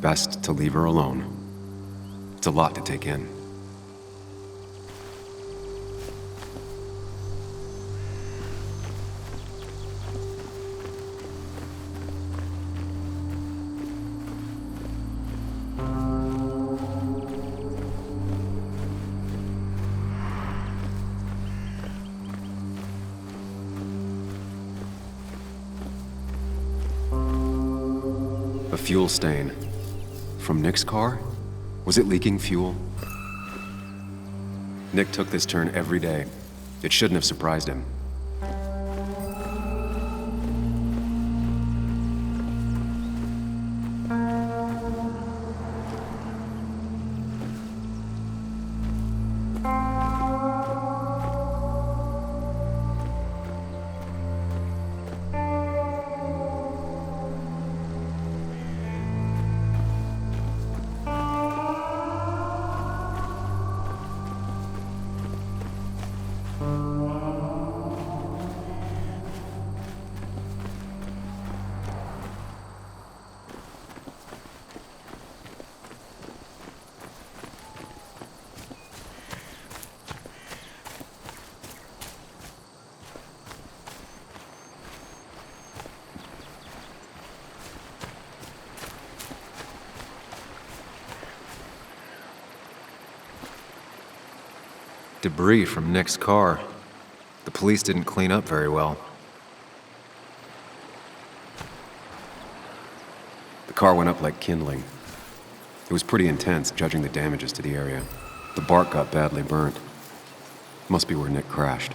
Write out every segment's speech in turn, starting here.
Best to leave her alone. It's a lot to take in. A fuel stain. From Nick's car? Was it leaking fuel? Nick took this turn every day. It shouldn't have surprised him. Debris from Nick's car. The police didn't clean up very well. The car went up like kindling. It was pretty intense, judging the damages to the area. The bark got badly burnt. Must be where Nick crashed.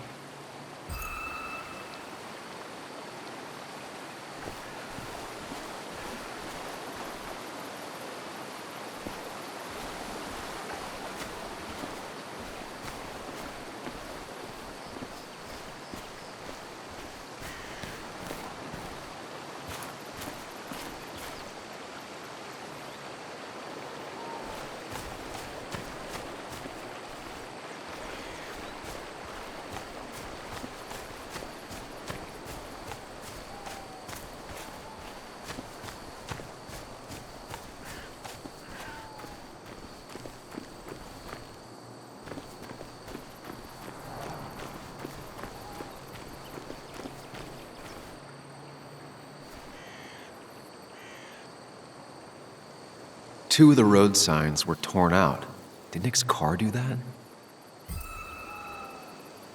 Two of the road signs were torn out. Did Nick's car do that?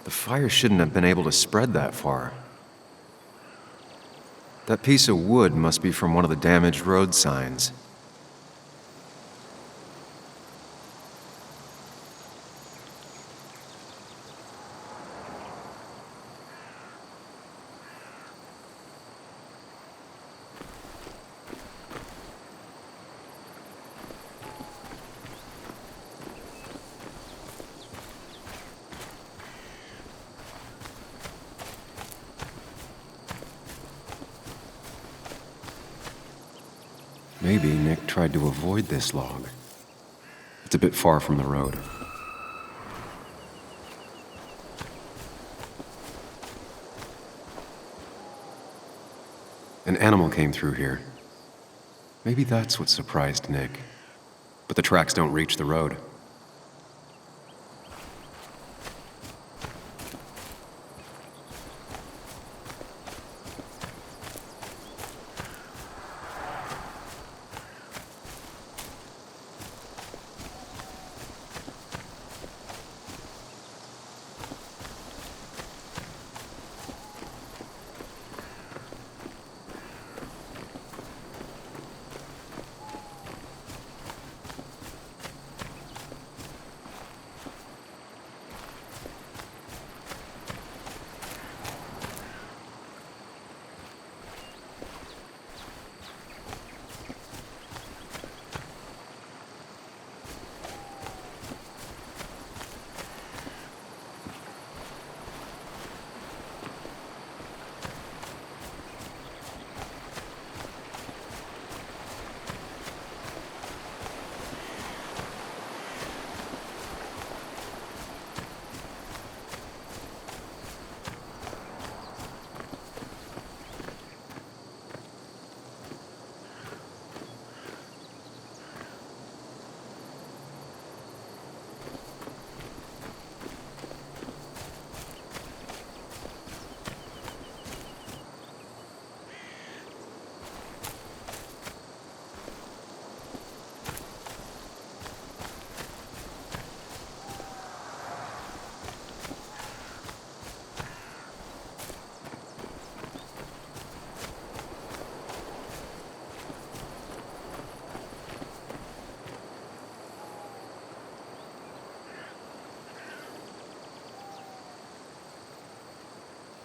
The fire shouldn't have been able to spread that far. That piece of wood must be from one of the damaged road signs. Maybe Nick tried to avoid this log. It's a bit far from the road. An animal came through here. Maybe that's what surprised Nick. But the tracks don't reach the road.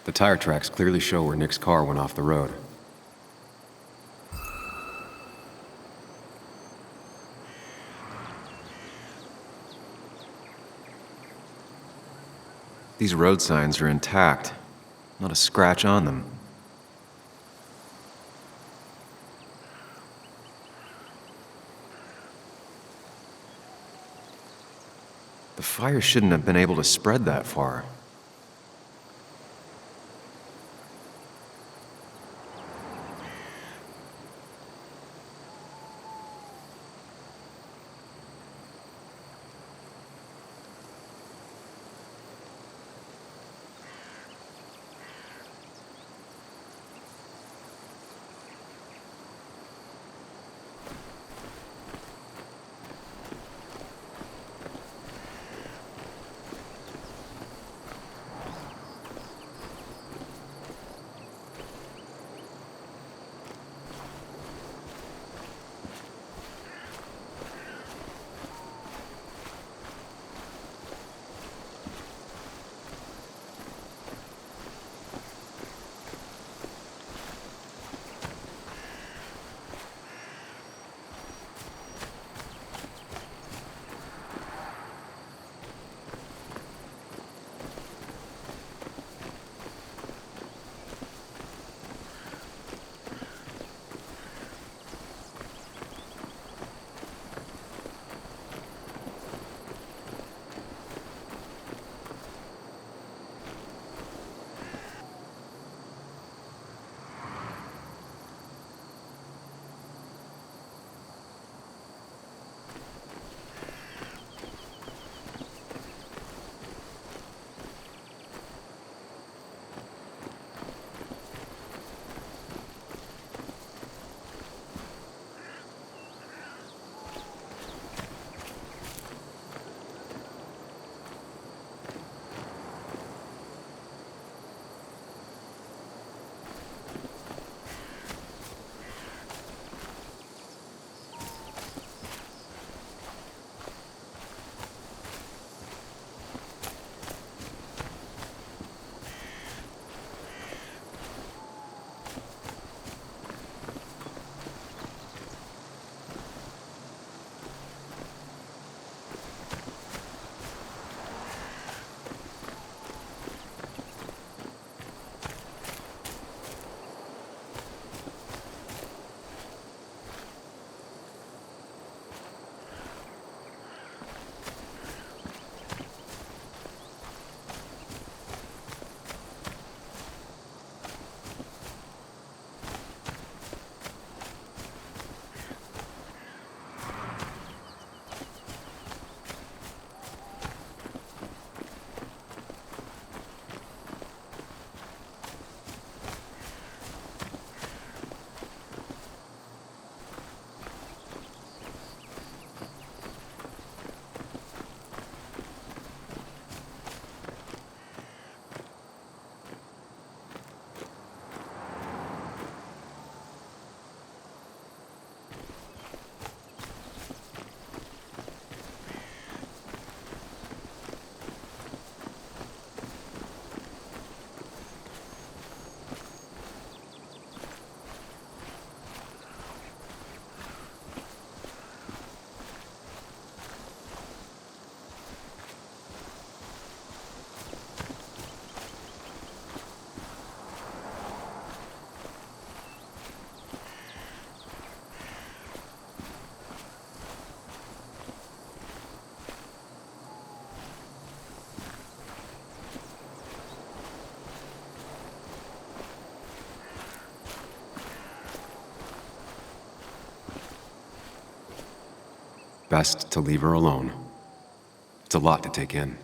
The tire tracks clearly show where Nick's car went off the road. These road signs are intact. Not a scratch on them. The fire shouldn't have been able to spread that far. Best to leave her alone. It's a lot to take in.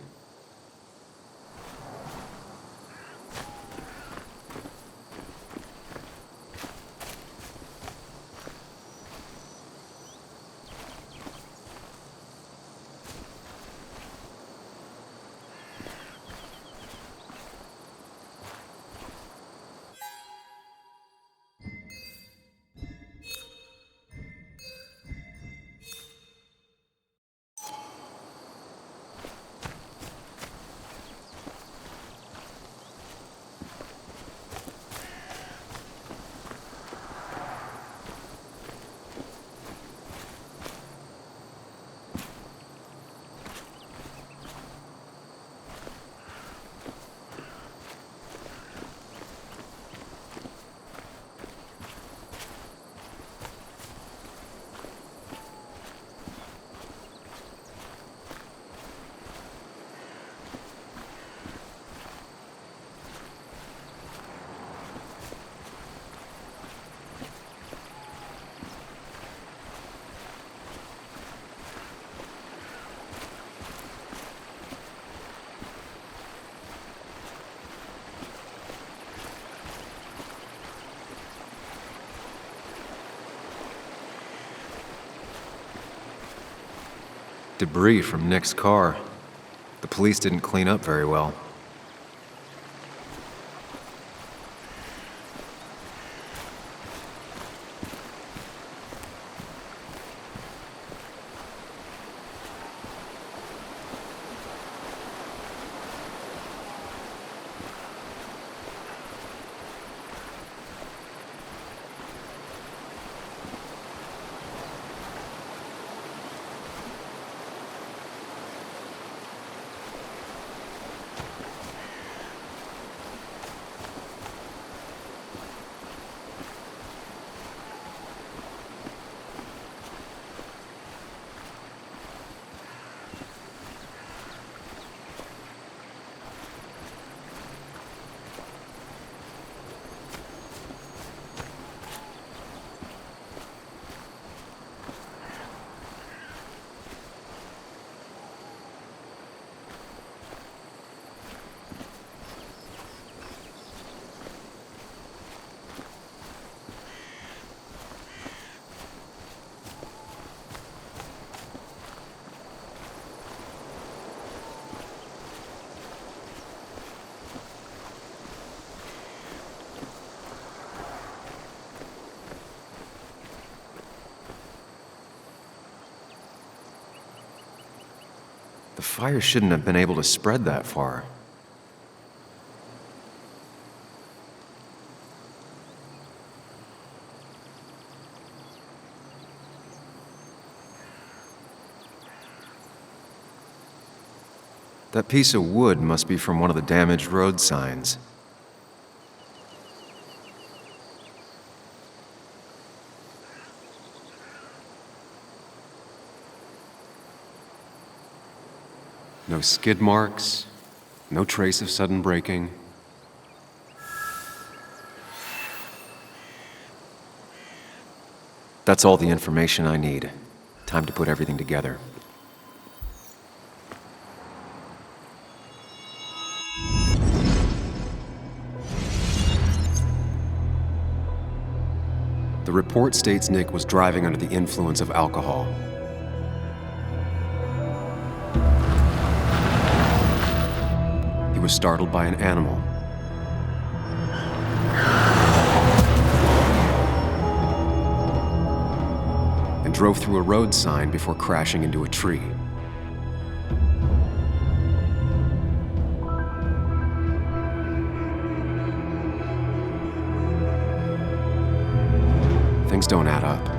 Debris from Nick's car. The police didn't clean up very well. The fire shouldn't have been able to spread that far. That piece of wood must be from one of the damaged road signs. No skid marks, no trace of sudden braking. That's all the information I need. Time to put everything together. The report states Nick was driving under the influence of alcohol. He was startled by an animal. And drove through a road sign before crashing into a tree. Things don't add up.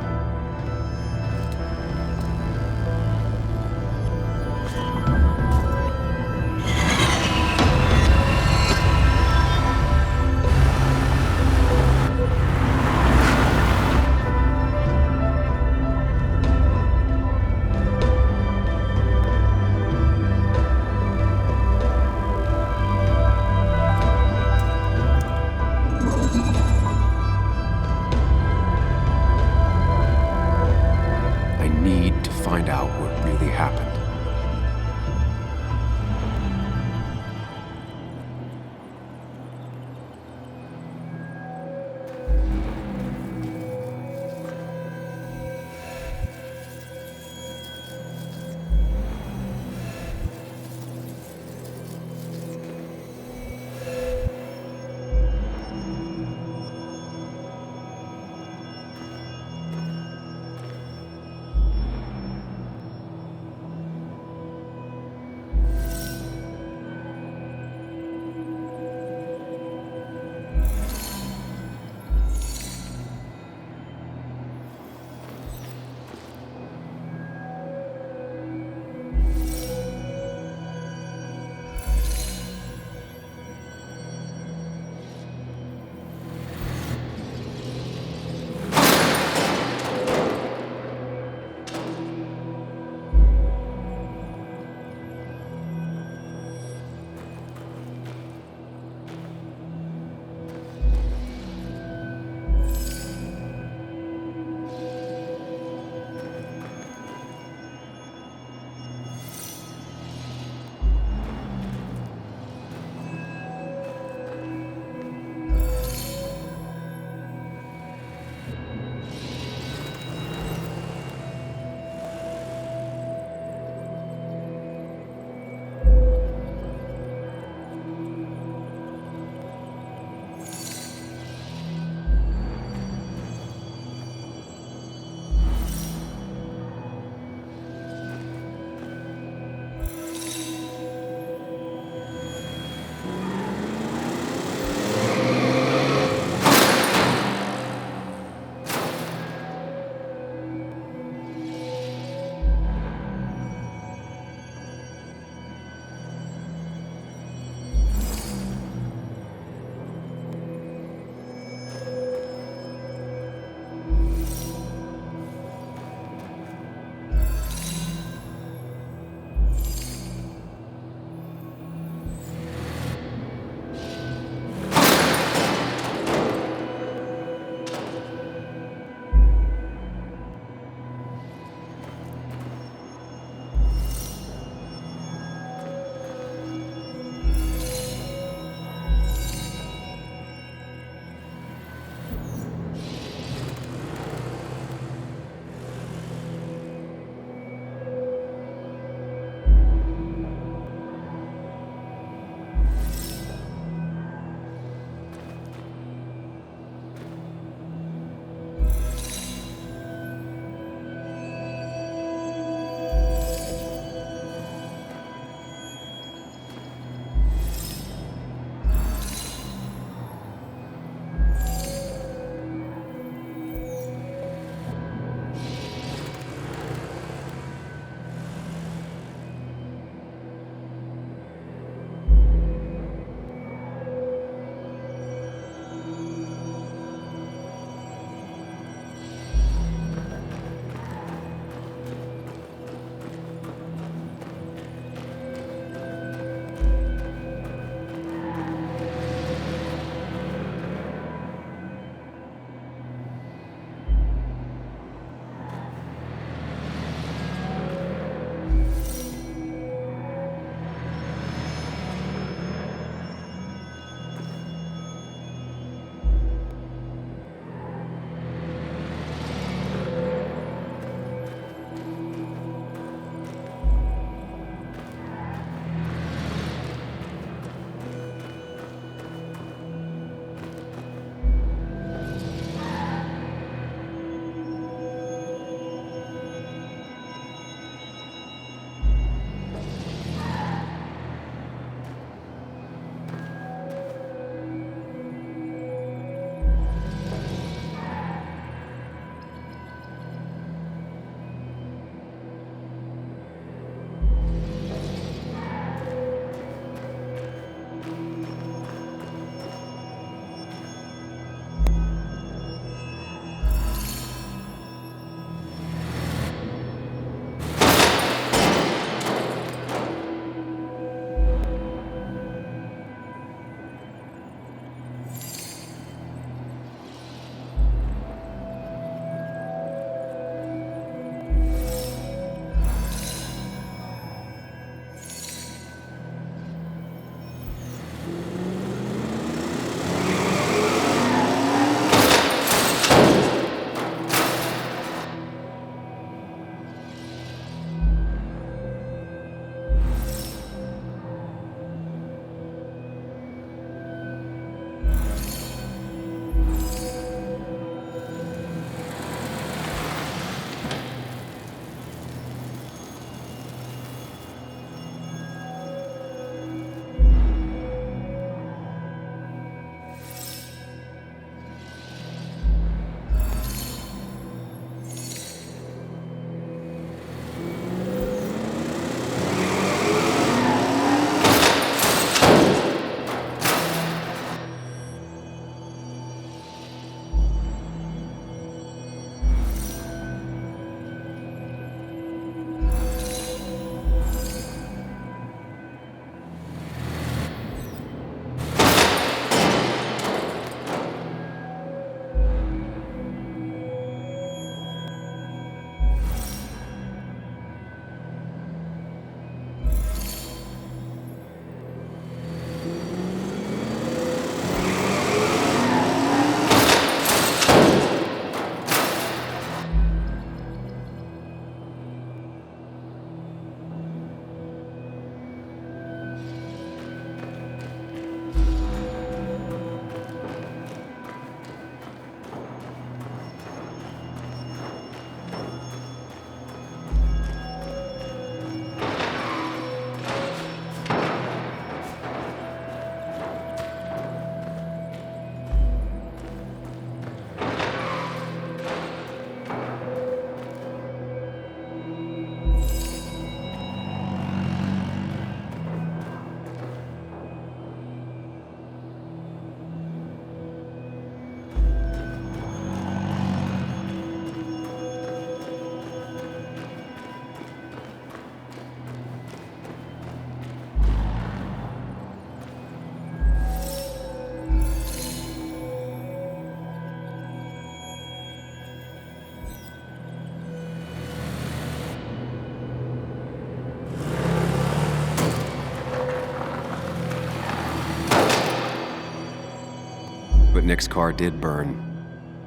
But Nick's car did burn.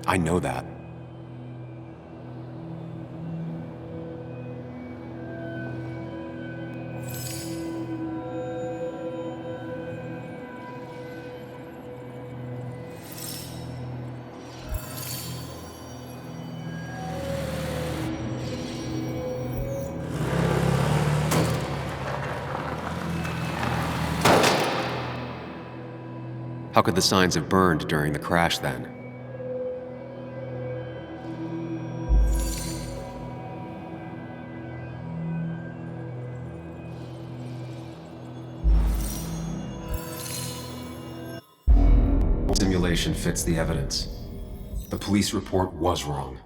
I know that. How could the signs have burned during the crash then? Simulation fits the evidence. The police report was wrong.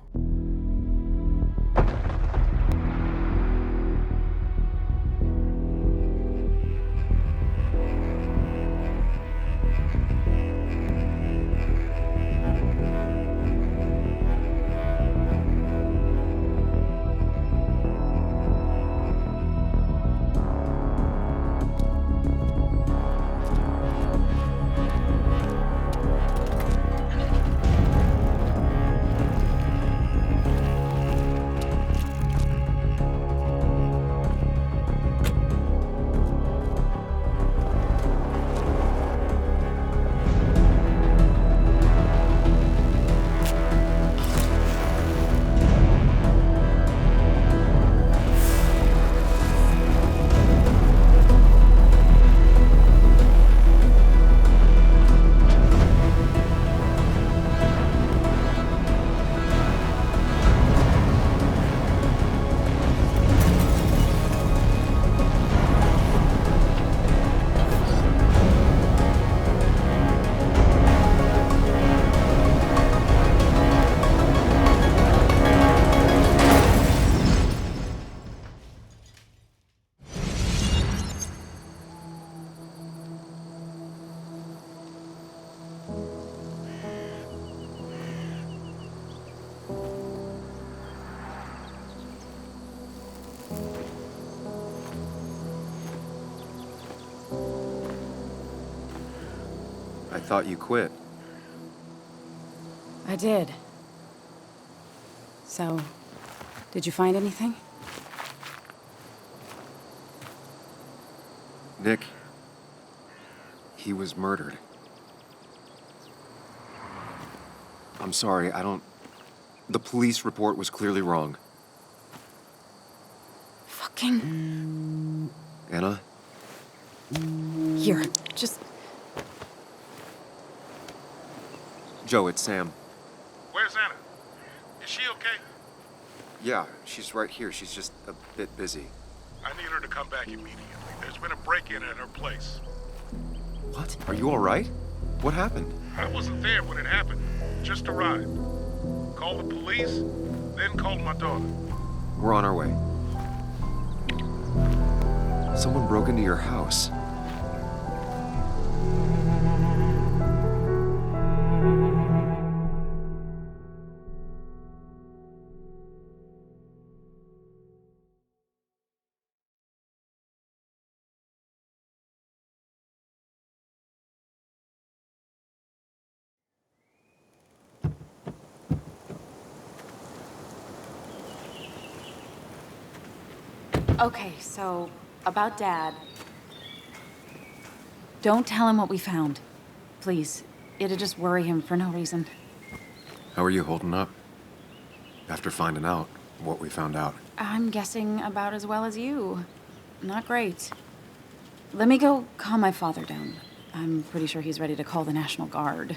I thought you quit. I did. So, did you find anything? Nick, he was murdered. I'm sorry, The police report was clearly wrong. Fucking... Anna? Here, just... Joe, it's Sam. Where's Anna? Is she okay? Yeah, she's right here. She's just a bit busy. I need her to come back immediately. There's been a break-in at her place. What? Are you all right? What happened? I wasn't there when it happened. Just arrived. Called the police, then called my daughter. We're on our way. Someone broke into your house. Okay, so, about Dad. Don't tell him what we found. Please. It'd just worry him for no reason. How are you holding up? After finding out what we found out. I'm guessing about as well as you. Not great. Let me go calm my father down. I'm pretty sure he's ready to call the National Guard.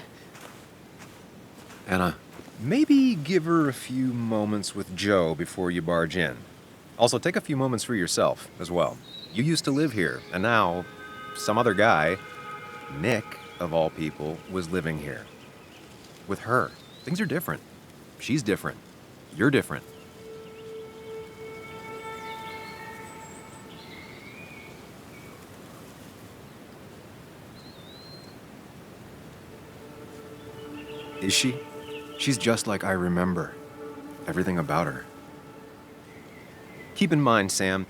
Anna, Maybe give her a few moments with Joe before you barge in. Also, take a few moments for yourself as well. You used to live here, and now some other guy, Nick, of all people, was living here. With her. Things are different. She's different. You're different. Is she? She's just like I remember. Everything about her. Keep in mind, Sam,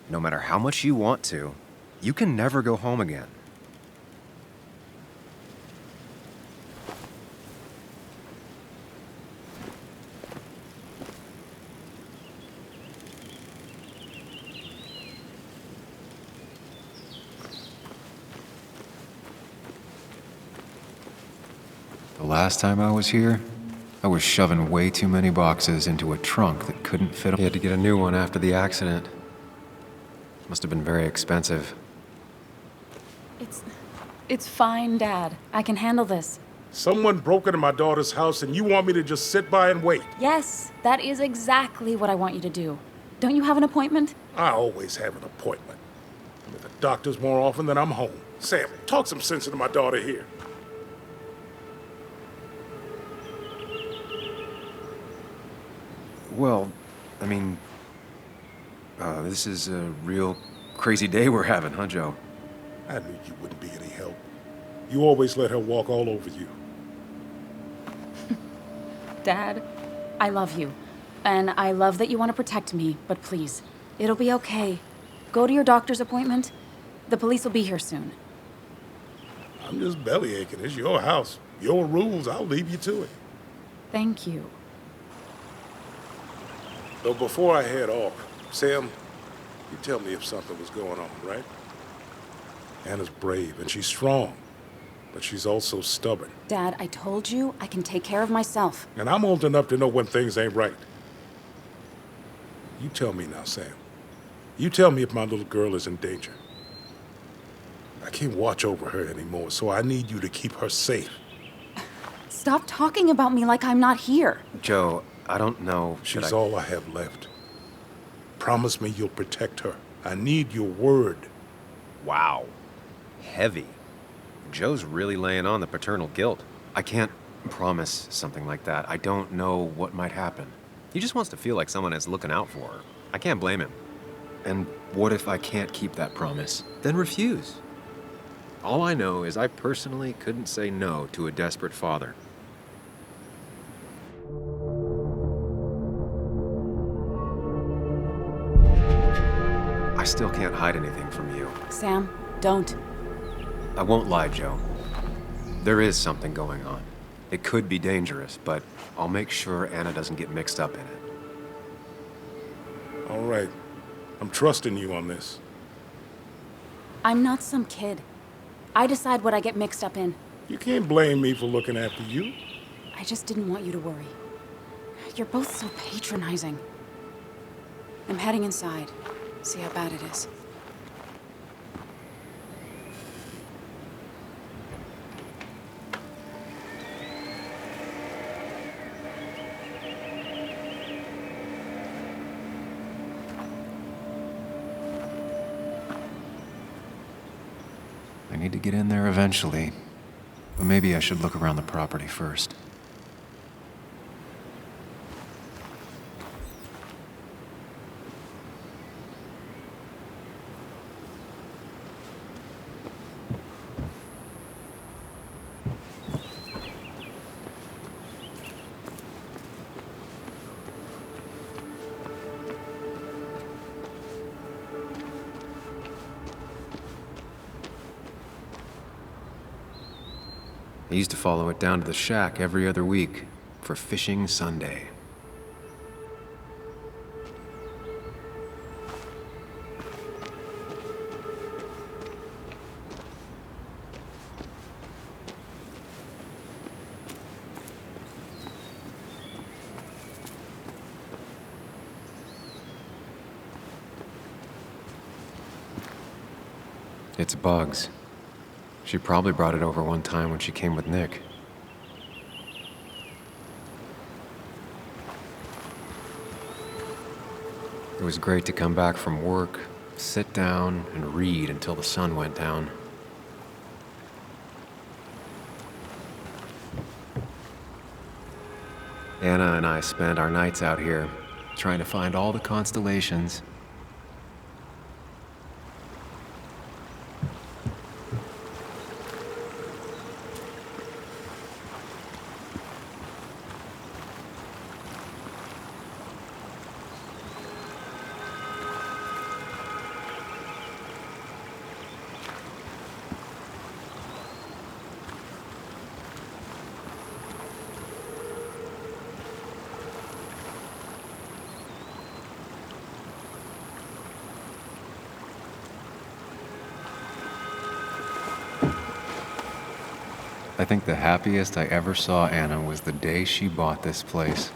no matter how much you want to, you can never go home again. The last time I was here, I was shoving way too many boxes into a trunk that couldn't fit. He had to get a new one after the accident. Must have been very expensive. It's fine, Dad. I can handle this. Someone broke into my daughter's house and you want me to just sit by and wait? Yes, that is exactly what I want you to do. Don't you have an appointment? I always have an appointment. I'm at the doctor's more often than I'm home. Sam, talk some sense into my daughter here. Well, I mean, this is a real crazy day we're having, huh, Joe? I knew you wouldn't be any help. You always let her walk all over you. Dad, I love you. And I love that you want to protect me, but please, it'll be okay. Go to your doctor's appointment. The police will be here soon. I'm just belly aching. It's your house. Your rules. I'll leave you to it. Thank you. So before I head off, Sam, you tell me if something was going on, right? Anna's brave and she's strong, but she's also stubborn. Dad, I told you I can take care of myself. And I'm old enough to know when things ain't right. You tell me now, Sam. You tell me if my little girl is in danger. I can't watch over her anymore, so I need you to keep her safe. Stop talking about me like I'm not here. Joe, I don't know. She's all I have left. Promise me you'll protect her. I need your word. Wow. Heavy. Joe's really laying on the paternal guilt. I can't promise something like that. I don't know what might happen. He just wants to feel like someone is looking out for her. I can't blame him. And what if I can't keep that promise? Then refuse. All I know is I personally couldn't say no to a desperate father. I still can't hide anything from you. Sam, don't. I won't lie, Joe. There is something going on. It could be dangerous, but I'll make sure Anna doesn't get mixed up in it. All right. I'm trusting you on this. I'm not some kid. I decide what I get mixed up in. You can't blame me for looking after you. I just didn't want you to worry. You're both so patronizing. I'm heading inside. See how bad it is. I need to get in there eventually, but maybe I should look around the property first. I used to follow it down to the shack every other week for Fishing Sunday. It's Bugs. She probably brought it over one time when she came with Nick. It was great to come back from work, sit down, and read until the sun went down. Anna and I spend our nights out here, trying to find all the constellations. I think the happiest I ever saw Anna was the day she bought this place.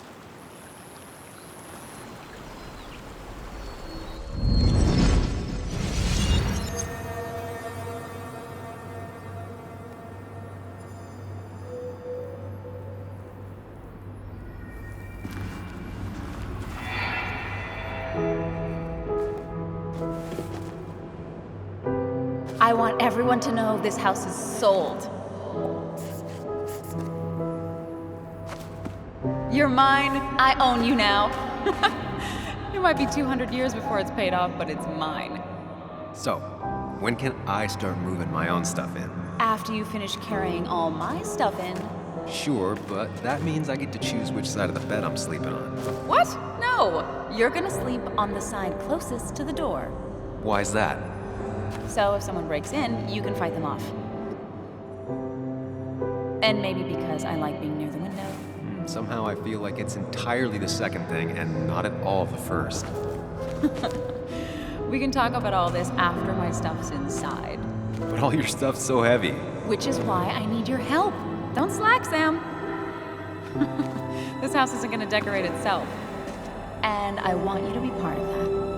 I want everyone to know this house is sold. You're mine. I own you now. It might be 200 years before it's paid off, but it's mine. So, when can I start moving my own stuff in? After you finish carrying all my stuff in. Sure, but that means I get to choose which side of the bed I'm sleeping on. What? No. You're gonna sleep on the side closest to the door. Why's that? So if someone breaks in, you can fight them off. And maybe because I like being near the window. Somehow I feel like it's entirely the second thing and not at all the first. We can talk about all this after my stuff's inside. But all your stuff's so heavy. Which is why I need your help. Don't slack, Sam. This house isn't gonna decorate itself. And I want you to be part of that.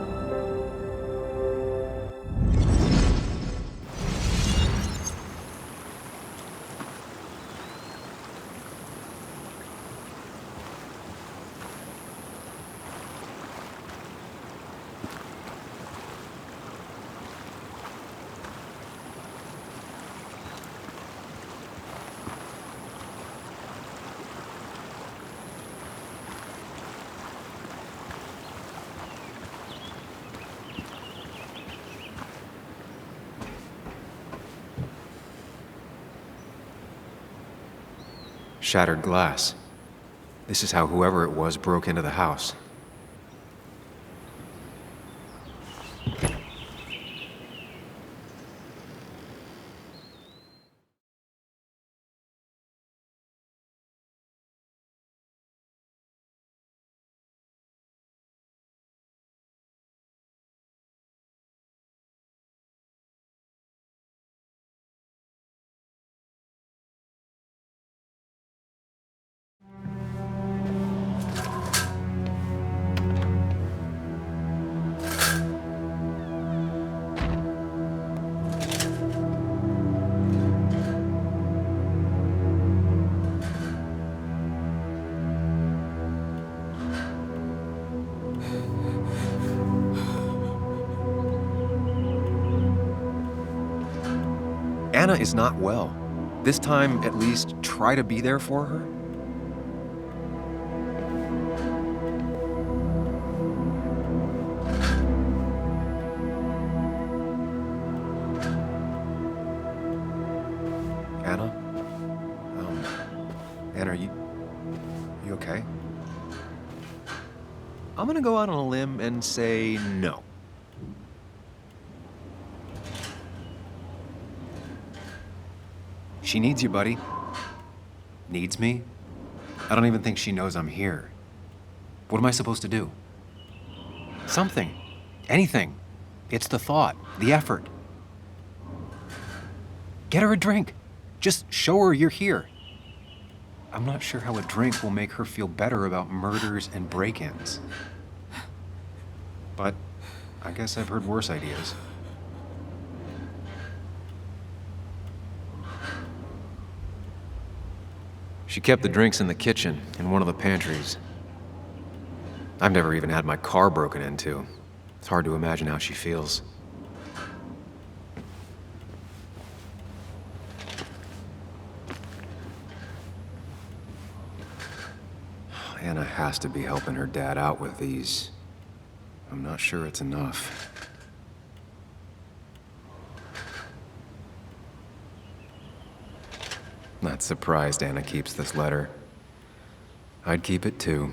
Shattered glass. This is how whoever it was broke into the house. Anna is not well. This time, at least, try to be there for her. Anna? Anna, are you okay? I'm gonna go out on a limb and say no. She needs you, buddy. Needs me? I don't even think she knows I'm here. What am I supposed to do? Something. Anything. It's the thought, the effort. Get her a drink. Just show her you're here. I'm not sure how a drink will make her feel better about murders and break-ins. But I guess I've heard worse ideas. She kept the drinks in the kitchen, in one of the pantries. I've never even had my car broken into. It's hard to imagine how she feels. Anna has to be helping her dad out with these. I'm not sure it's enough. Not surprised Anna keeps this letter. I'd keep it too.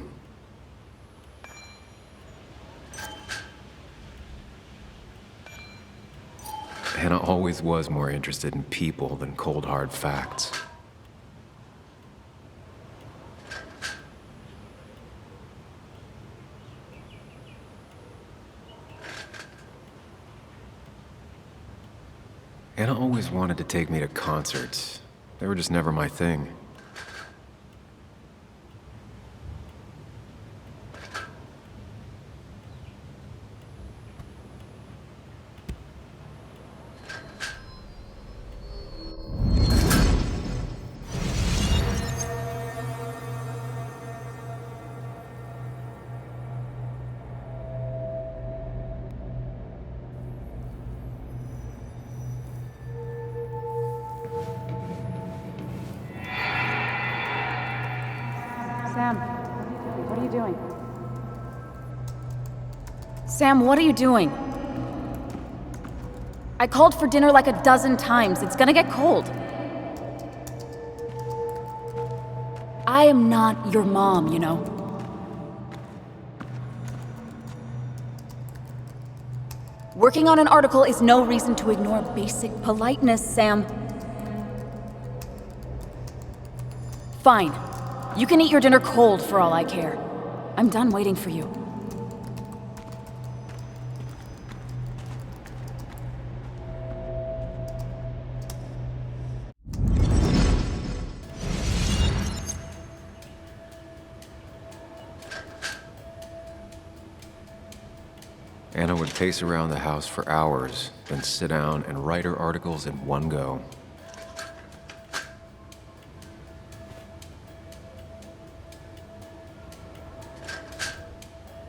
Anna always was more interested in people than cold hard facts. Anna always wanted to take me to concerts. They were just never my thing. Sam, what are you doing? Sam, what are you doing? I called for dinner like a dozen times. It's gonna get cold. I am not your mom, you know. Working on an article is no reason to ignore basic politeness, Sam. Fine. You can eat your dinner cold for all I care. I'm done waiting for you. Anna would pace around the house for hours, then sit down and write her articles in one go.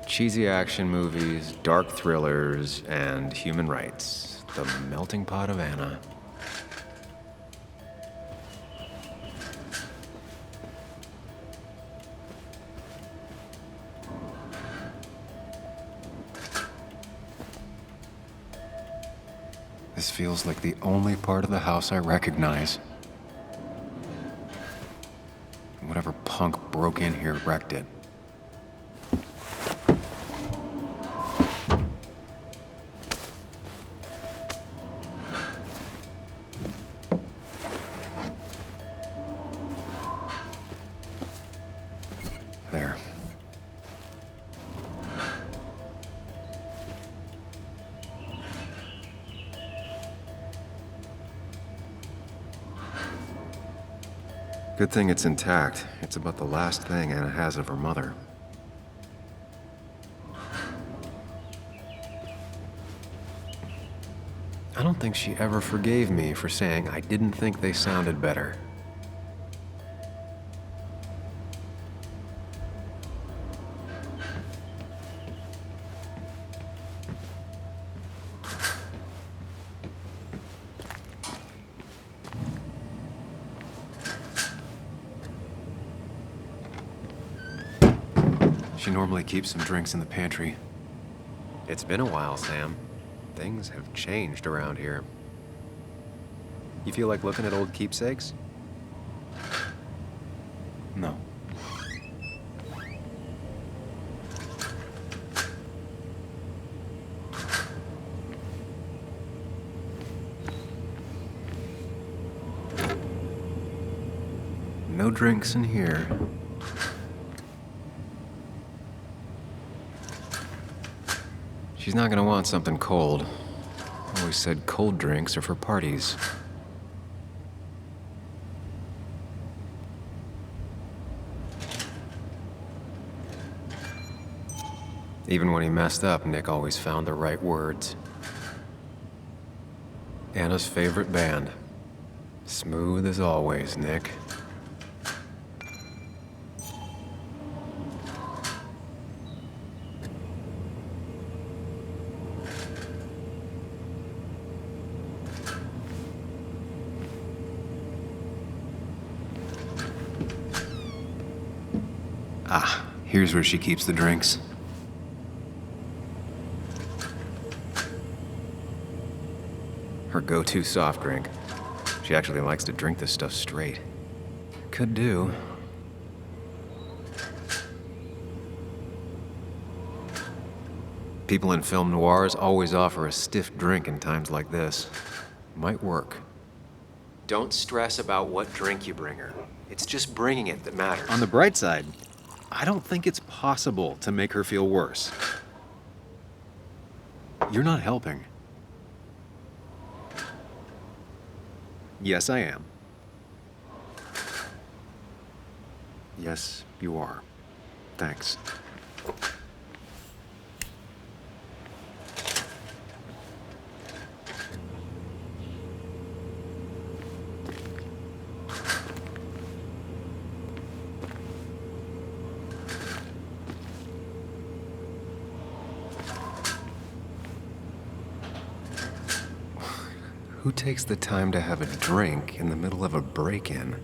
Cheesy action movies, dark thrillers, and human rights. The melting pot of Anna. This feels like the only part of the house I recognize. Whatever punk broke in here wrecked it. There. Good thing it's intact. It's about the last thing Anna has of her mother. I don't think she ever forgave me for saying I didn't think they sounded better. She normally keeps some drinks in the pantry. It's been a while, Sam. Things have changed around here. You feel like looking at old keepsakes? No. No drinks in here. She's not gonna want something cold. Always said cold drinks are for parties. Even when he messed up, Nick always found the right words. Anna's favorite band. Smooth as always, Nick. Ah, here's where she keeps the drinks. Her go-to soft drink. She actually likes to drink this stuff straight. Could do. People in film noirs always offer a stiff drink in times like this. Might work. Don't stress about what drink you bring her. It's just bringing it that matters. On the bright side, I don't think it's possible to make her feel worse. You're not helping. Yes, I am. Yes, you are. Thanks. Who takes the time to have a drink in the middle of a break-in?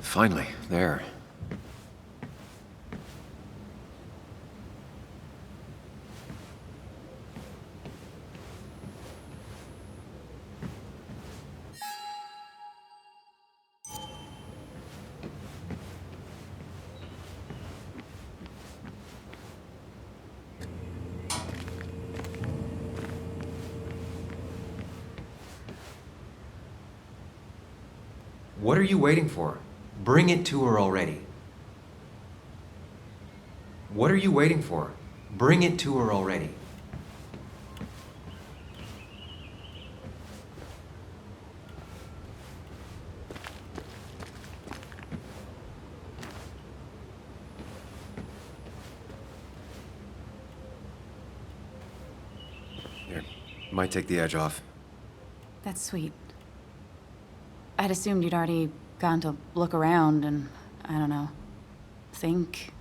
Finally, there. What are you waiting for? Bring it to her already. What are you waiting for? Bring it to her already. Here, might take the edge off. That's sweet. I'd assumed you'd already gone to look around and, I don't know, think.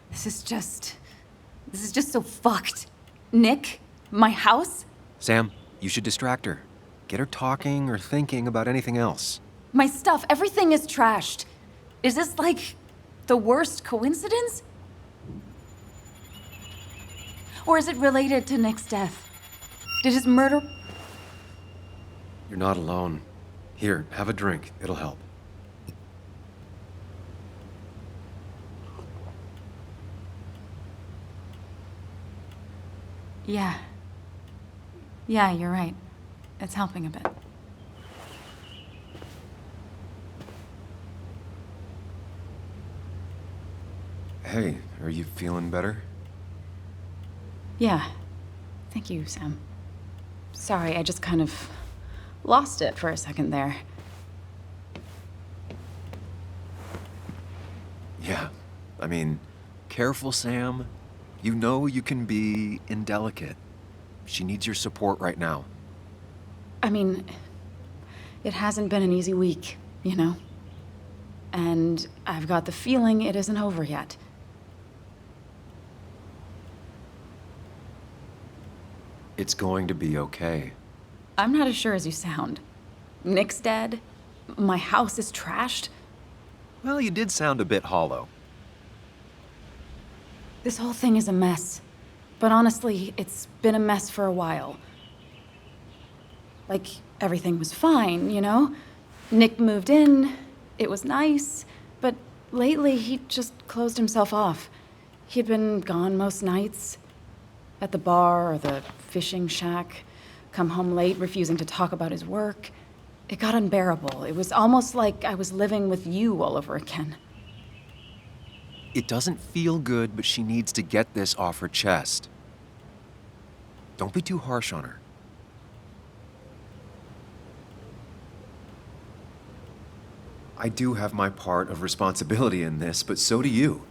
This is just so fucked. Nick? My house? Sam, you should distract her. Get her talking or thinking about anything else. My stuff, everything is trashed. Is this like the worst coincidence? Or is it related to Nick's death? Did his murder... You're not alone. Here, have a drink. It'll help. Yeah. Yeah, you're right. It's helping a bit. Hey, are you feeling better? Yeah. Thank you, Sam. Sorry, I just kind of lost it for a second there. Yeah. I mean, careful, Sam. You know you can be indelicate. She needs your support right now. I mean, it hasn't been an easy week, you know? And I've got the feeling it isn't over yet. It's going to be okay. I'm not as sure as you sound. Nick's dead. My house is trashed. Well, you did sound a bit hollow. This whole thing is a mess. But honestly, it's been a mess for a while. Like, everything was fine, you know? Nick moved in, it was nice, but lately he just closed himself off. He'd been gone most nights. At the bar or the fishing shack, come home late, refusing to talk about his work. It got unbearable. It was almost like I was living with you all over again. It doesn't feel good, but she needs to get this off her chest. Don't be too harsh on her. I do have my part of responsibility in this, but so do you.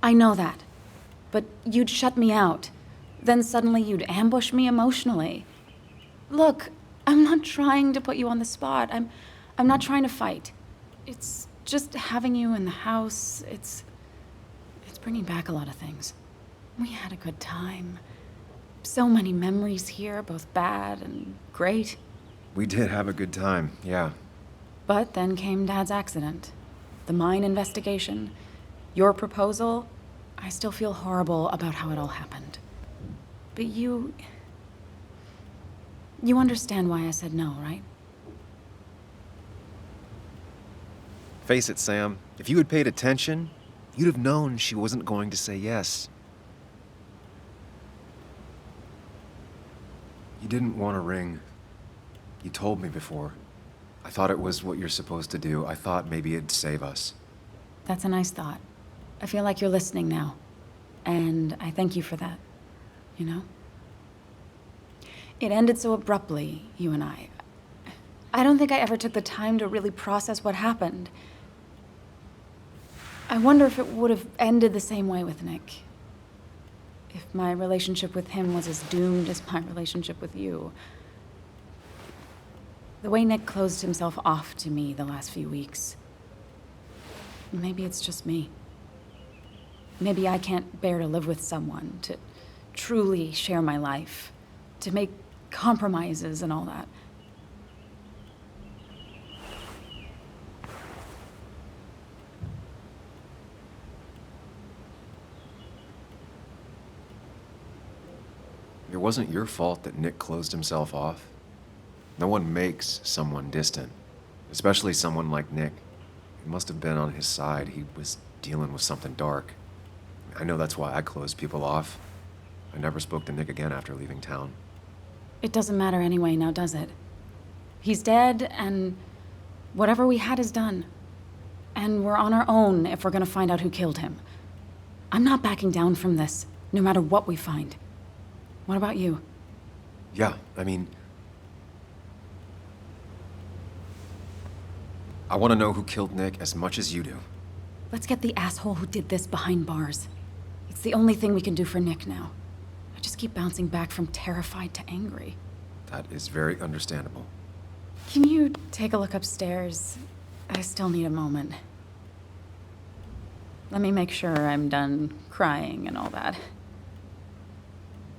I know that. But you'd shut me out. Then suddenly you'd ambush me emotionally. Look, I'm not trying to put you on the spot. I'm not trying to fight. It's just having you in the house. It's bringing back a lot of things. We had a good time. So many memories here, both bad and great. We did have a good time, yeah. But then came Dad's accident. The mine investigation. Your proposal. I still feel horrible about how it all happened. But you understand why I said no, right? Face it, Sam. If you had paid attention, you'd have known she wasn't going to say yes. You didn't want a ring. You told me before. I thought it was what you're supposed to do. I thought maybe it'd save us. That's a nice thought. I feel like you're listening now. And I thank you for that. You know? It ended so abruptly, you and I. I don't think I ever took the time to really process what happened. I wonder if it would have ended the same way with Nick. If my relationship with him was as doomed as my relationship with you. The way Nick closed himself off to me the last few weeks. Maybe it's just me. Maybe I can't bear to live with someone, to truly share my life, to make compromises and all that. It wasn't your fault that Nick closed himself off. No one makes someone distant, especially someone like Nick. It must have been on his side. He was dealing with something dark. I know that's why I closed people off. I never spoke to Nick again after leaving town. It doesn't matter anyway, now does it? He's dead, and whatever we had is done. And we're on our own if we're gonna find out who killed him. I'm not backing down from this, no matter what we find. What about you? Yeah, I mean, I want to know who killed Nick as much as you do. Let's get the asshole who did this behind bars. It's the only thing we can do for Nick now. I just keep bouncing back from terrified to angry. That is very understandable. Can you take a look upstairs? I still need a moment. Let me make sure I'm done crying and all that.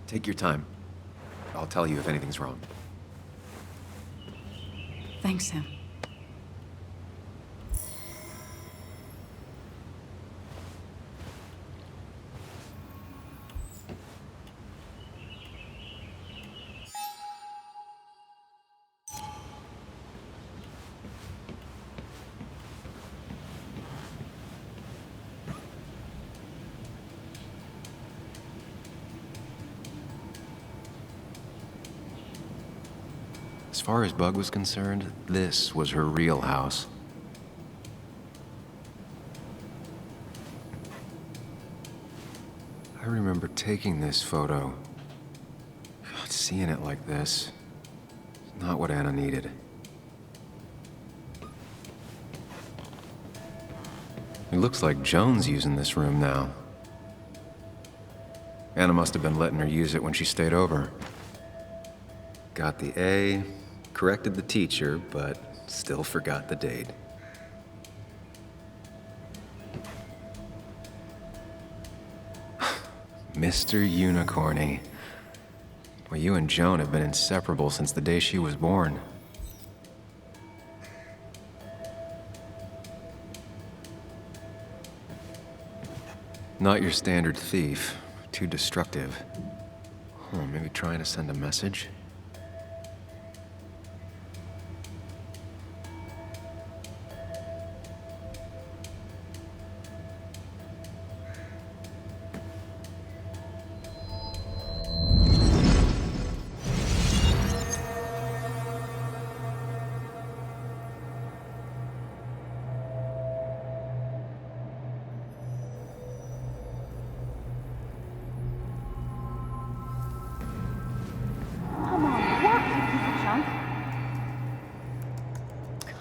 Take your time. I'll tell you if anything's wrong. Thanks, Sam. As far as Bug was concerned, this was her real house. I remember taking this photo. God, seeing it like this. It's not what Anna needed. It looks like Joan's using this room now. Anna must have been letting her use it when she stayed over. Got the A, corrected the teacher, but still forgot the date. Mr. Unicorny. Well, you and Joan have been inseparable since the day she was born. Not your standard thief. Too destructive. Oh, maybe trying to send a message?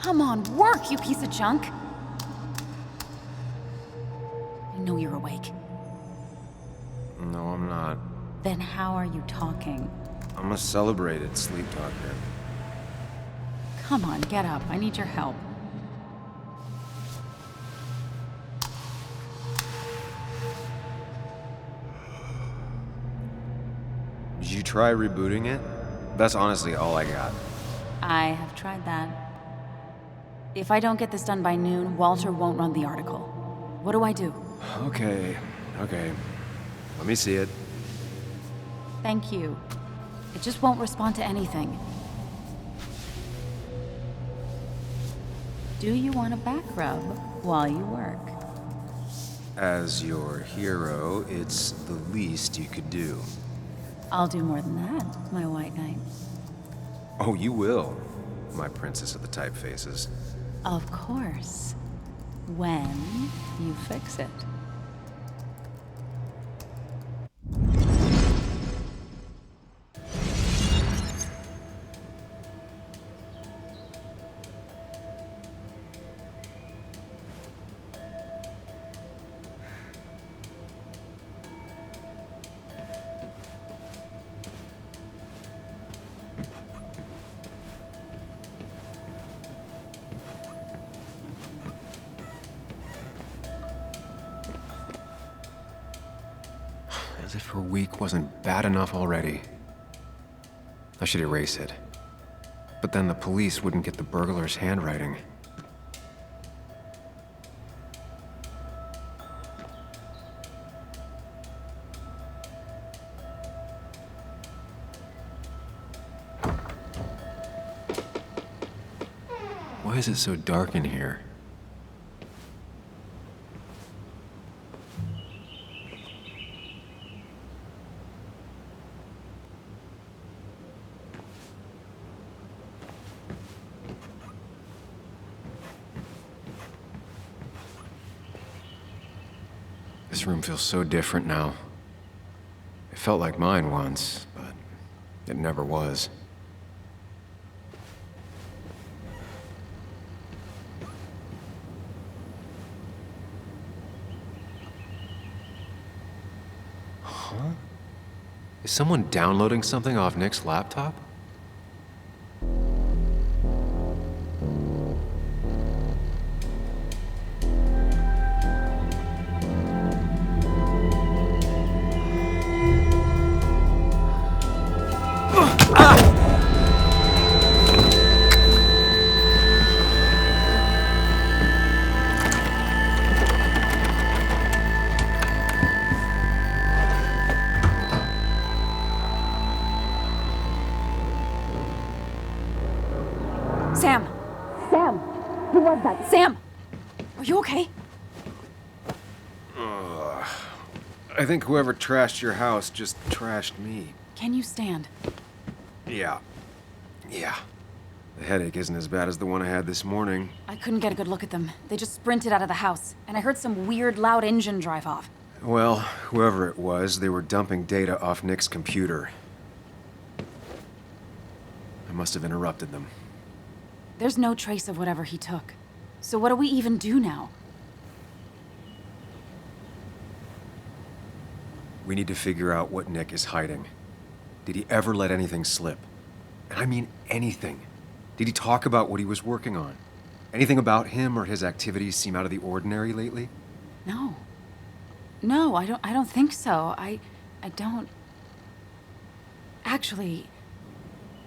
Come on, work, you piece of junk! I know you're awake. No, I'm not. Then how are you talking? I'm a celebrated sleep talker. Come on, get up. I need your help. try rebooting it? That's honestly all I got. I have tried that. If I don't get this done by noon, Walter won't run the article. What do I do? Okay. Let me see it. Thank you. It just won't respond to anything. Do you want a back rub while you work? As your hero, it's the least you could do. I'll do more than that, my white knight. Oh, you will, my princess of the typefaces. Of course. When you fix it. As if her week wasn't bad enough already. I should erase it. But then the police wouldn't get the burglar's handwriting. Why is it so dark in here? This room feels so different now. It felt like mine once, but it never was. Huh? Is someone downloading something off Nick's laptop? Sam! Sam! Who was that? Sam! Are you okay? I think whoever trashed your house just trashed me. Can you stand? Yeah. The headache isn't as bad as the one I had this morning. I couldn't get a good look at them. They just sprinted out of the house, and I heard some weird, loud engine drive off. Well, whoever it was, they were dumping data off Nick's computer. I must have interrupted them. There's no trace of whatever he took. So what do we even do now? We need to figure out what Nick is hiding. Did he ever let anything slip? And I mean anything. Did he talk about what he was working on? Anything about him or his activities seem out of the ordinary lately? No. No, I don't think so. I don't... Actually,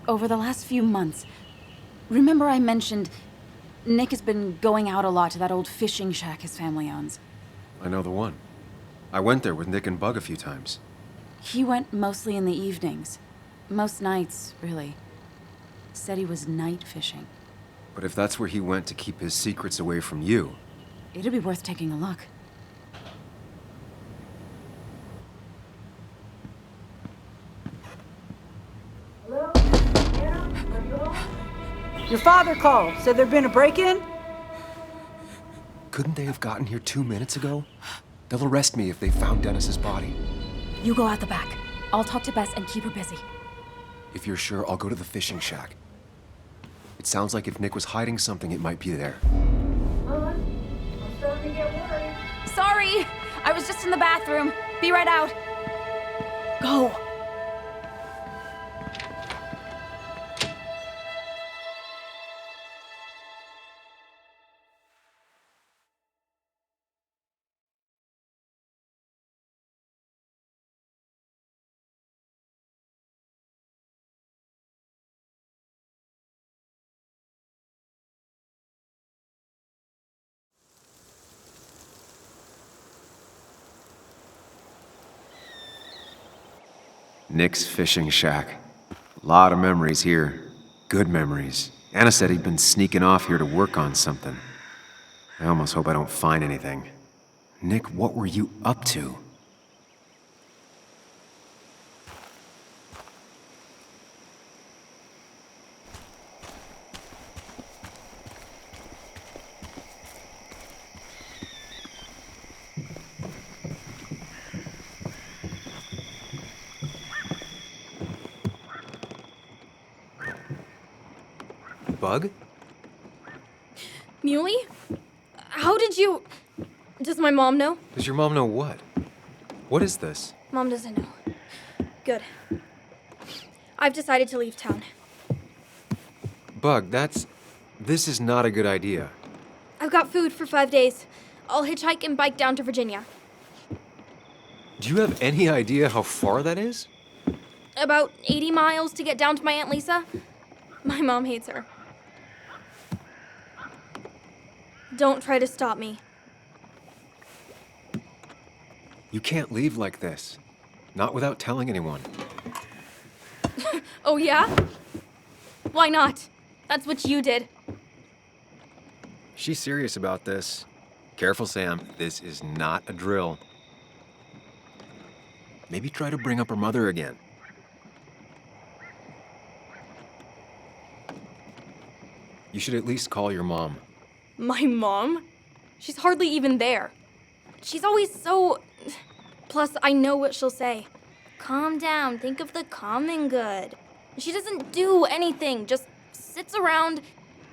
over the last few months, remember I mentioned Nick has been going out a lot to that old fishing shack his family owns. I know the one. I went there with Nick and Bug a few times. He went mostly in the evenings. Most nights, really. Said he was night fishing. But if that's where he went to keep his secrets away from you... It'd be worth taking a look. Hello? Anna? Are you home? Your father called. Said there'd been a break-in? Couldn't they have gotten here 2 minutes ago? They'll arrest me if they found Dennis's body. You go out the back. I'll talk to Bess and keep her busy. If you're sure, I'll go to the fishing shack. It sounds like if Nick was hiding something, it might be there. Hon, I'm starting to get worried. Sorry! I was just in the bathroom. Be right out. Go! Nick's fishing shack. A lot of memories here. Good memories. Anna said he'd been sneaking off here to work on something. I almost hope I don't find anything. Nick, what were you up to? Bug? Muley? How did you... Does my mom know? Does your mom know what? What is this? Mom doesn't know. Good. I've decided to leave town. Bug, this is not a good idea. I've got food for 5 days. I'll hitchhike and bike down to Virginia. Do you have any idea how far that is? About 80 miles to get down to my Aunt Lisa. My mom hates her. Don't try to stop me. You can't leave like this. Not without telling anyone. Oh, yeah? Why not? That's what you did. She's serious about this. Careful, Sam. This is not a drill. Maybe try to bring up her mother again. You should at least call your mom. My mom? She's hardly even there. She's always so... Plus, I know what she'll say. Calm down, think of the common good. She doesn't do anything, just sits around,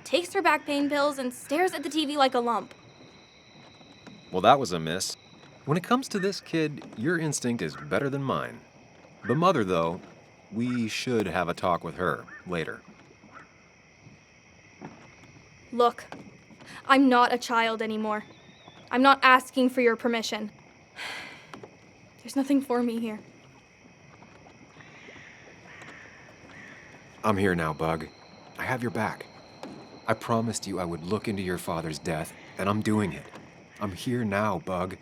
takes her back pain pills, and stares at the TV like a lump. Well, that was a miss. When it comes to this kid, your instinct is better than mine. The mother, though, we should have a talk with her later. Look, I'm not a child anymore. I'm not asking for your permission. There's nothing for me here. I'm here now, Bug. I have your back. I promised you I would look into your father's death, and I'm doing it. I'm here now, Bug.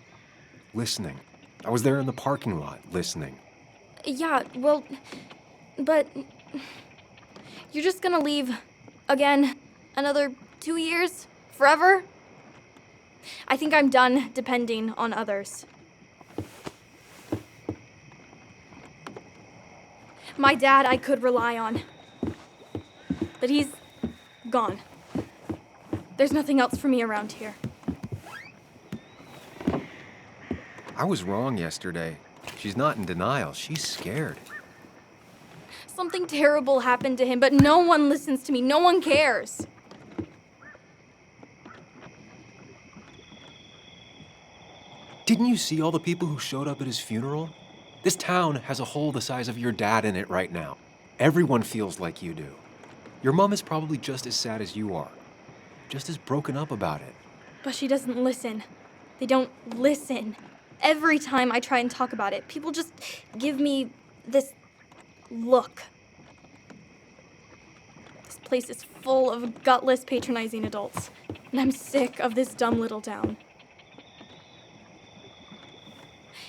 Listening. I was there in the parking lot, listening. Yeah, well, but you're just gonna leave again another 2 years? Forever? I think I'm done depending on others. My dad I could rely on, but he's gone. There's nothing else for me around here. I was wrong yesterday. She's not in denial. She's scared. Something terrible happened to him, but no one listens to me. No one cares. Didn't you see all the people who showed up at his funeral? This town has a hole the size of your dad in it right now. Everyone feels like you do. Your mom is probably just as sad as you are. Just as broken up about it. But she doesn't listen. They don't listen. Every time I try and talk about it, people just give me this look. This place is full of gutless, patronizing adults, and I'm sick of this dumb little town.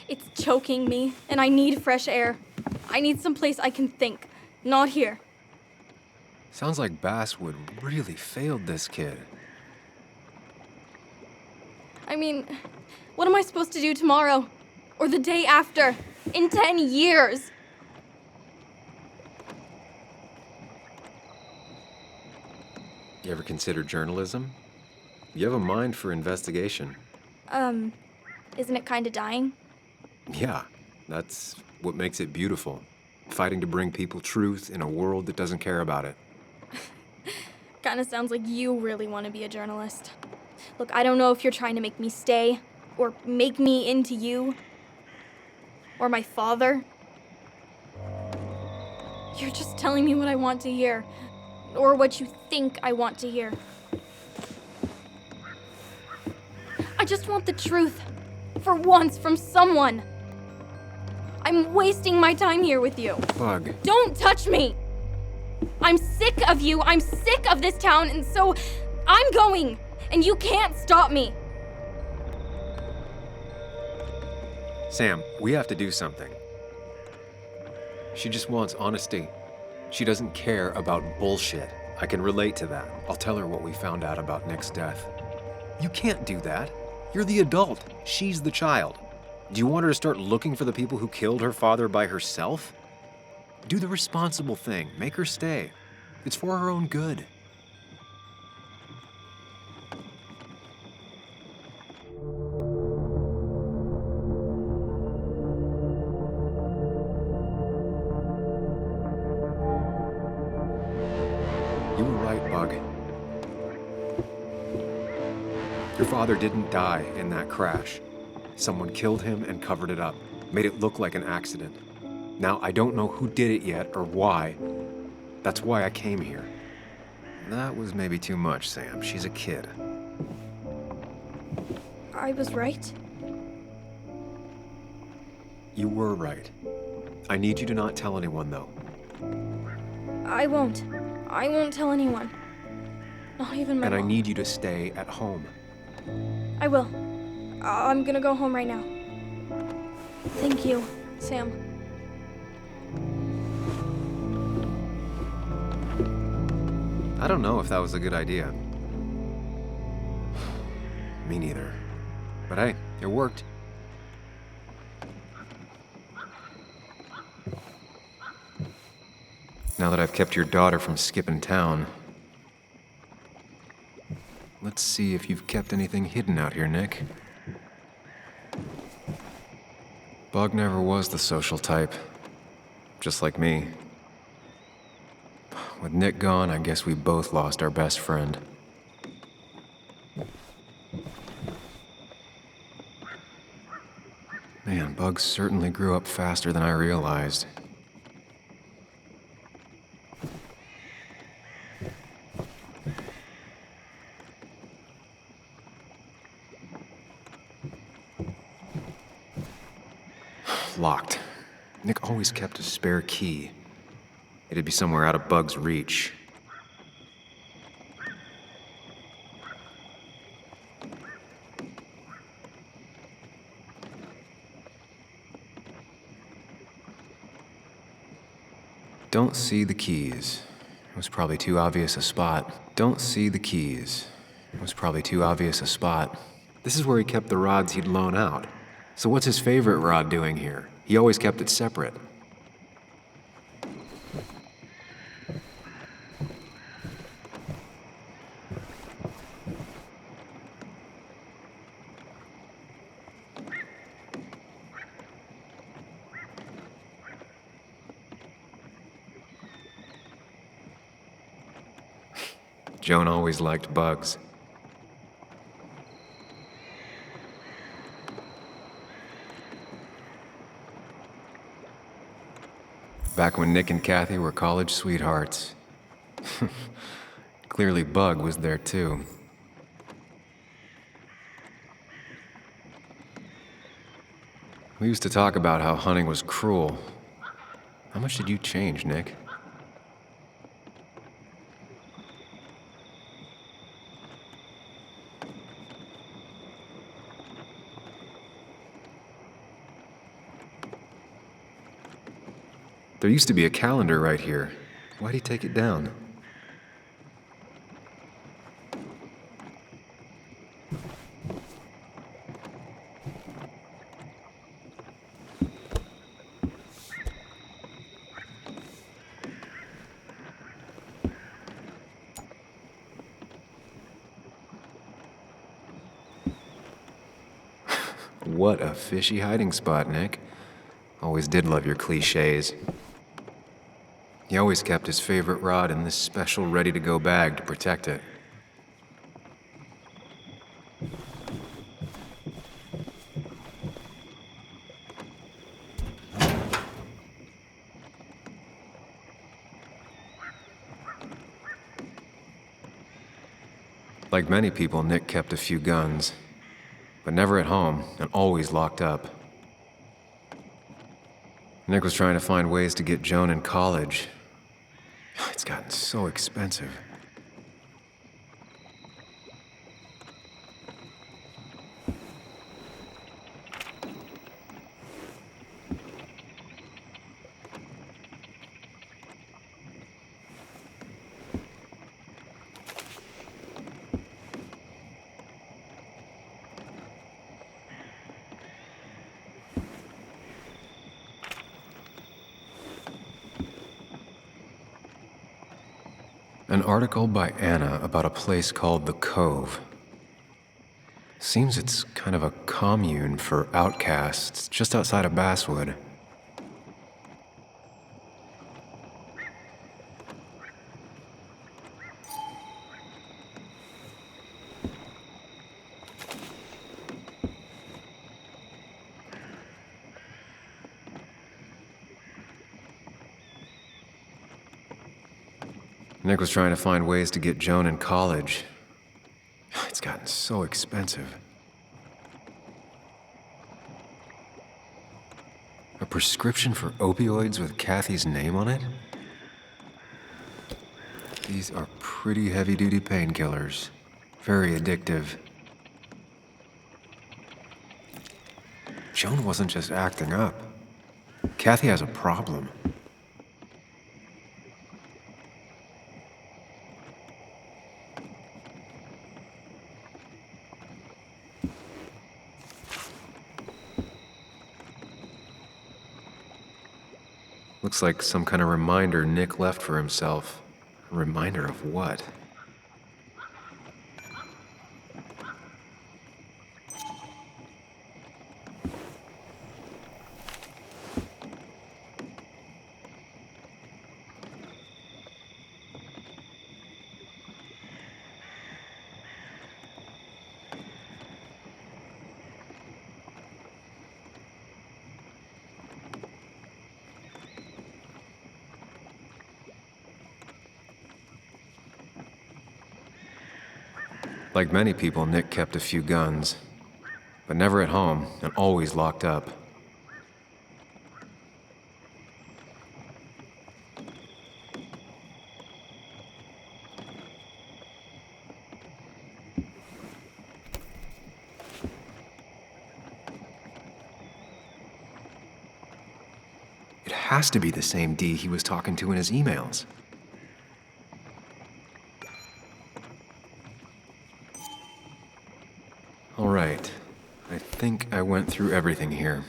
It's choking me, and I need fresh air. I need someplace I can think, not here. Sounds like Basswood really failed this kid. I mean, what am I supposed to do tomorrow? Or the day after? In 10 years? You ever consider journalism? You have a mind for investigation. Isn't it kind of dying? Yeah, that's what makes it beautiful. Fighting to bring people truth in a world that doesn't care about it. Kind of sounds like you really want to be a journalist. Look, I don't know if you're trying to make me stay, or make me into you, or my father. You're just telling me what I want to hear, or what you think I want to hear. I just want the truth, for once, from someone. I'm wasting my time here with you. Bug. Don't touch me! I'm sick of you, I'm sick of this town, and so I'm going, and you can't stop me. Sam, we have to do something. She just wants honesty. She doesn't care about bullshit. I can relate to that. I'll tell her what we found out about Nick's death. You can't do that. You're the adult. She's the child. Do you want her to start looking for the people who killed her father by herself? Do the responsible thing. Make her stay. It's for her own good. You were right, Bug. Your father didn't die in that crash. Someone killed him and covered it up, made it look like an accident. Now, I don't know who did it yet or why. That's why I came here. That was maybe too much, Sam. She's a kid. I was right. You were right. I need you to not tell anyone, though. I won't. I won't tell anyone. Not even my And I mom. need you to stay at home. I will. I'm gonna go home right now. Thank you, Sam. I don't know if that was a good idea. Me neither. But hey, it worked. Now that I've kept your daughter from skipping town, let's see if you've kept anything hidden out here, Nick. Bug never was the social type. Just like me. With Nick gone, I guess we both lost our best friend. Man, Bug certainly grew up faster than I realized. Locked. Nick always kept a spare key. It'd be somewhere out of Bug's reach. Don't see the keys. It was probably too obvious a spot. Don't see the keys. It was probably too obvious a spot. This is where he kept the rods he'd loan out. So what's his favorite rod doing here? He always kept it separate. Joan always liked bugs. Back when Nick and Kathy were college sweethearts. Clearly Bug was there too. We used to talk about how hunting was cruel. How much did you change, Nick? There used to be a calendar right here. Why'd he take it down? What a fishy hiding spot, Nick. Always did love your cliches. He always kept his favorite rod in this special ready-to-go bag to protect it. Like many people, Nick kept a few guns, but never at home and always locked up. Nick was trying to find ways to get Joan in college. It's gotten so expensive. An article by Anna about a place called The Cove. Seems it's kind of a commune for outcasts just outside of Basswood. Nick was trying to find ways to get Joan in college. It's gotten so expensive. A prescription for opioids with Kathy's name on it? These are pretty heavy-duty painkillers. Very addictive. Joan wasn't just acting up. Kathy has a problem. Looks like some kind of reminder Nick left for himself. A reminder of what? Like many people, Nick kept a few guns, but never at home and always locked up. It has to be the same D he was talking to in his emails. All right, I think I went through everything here.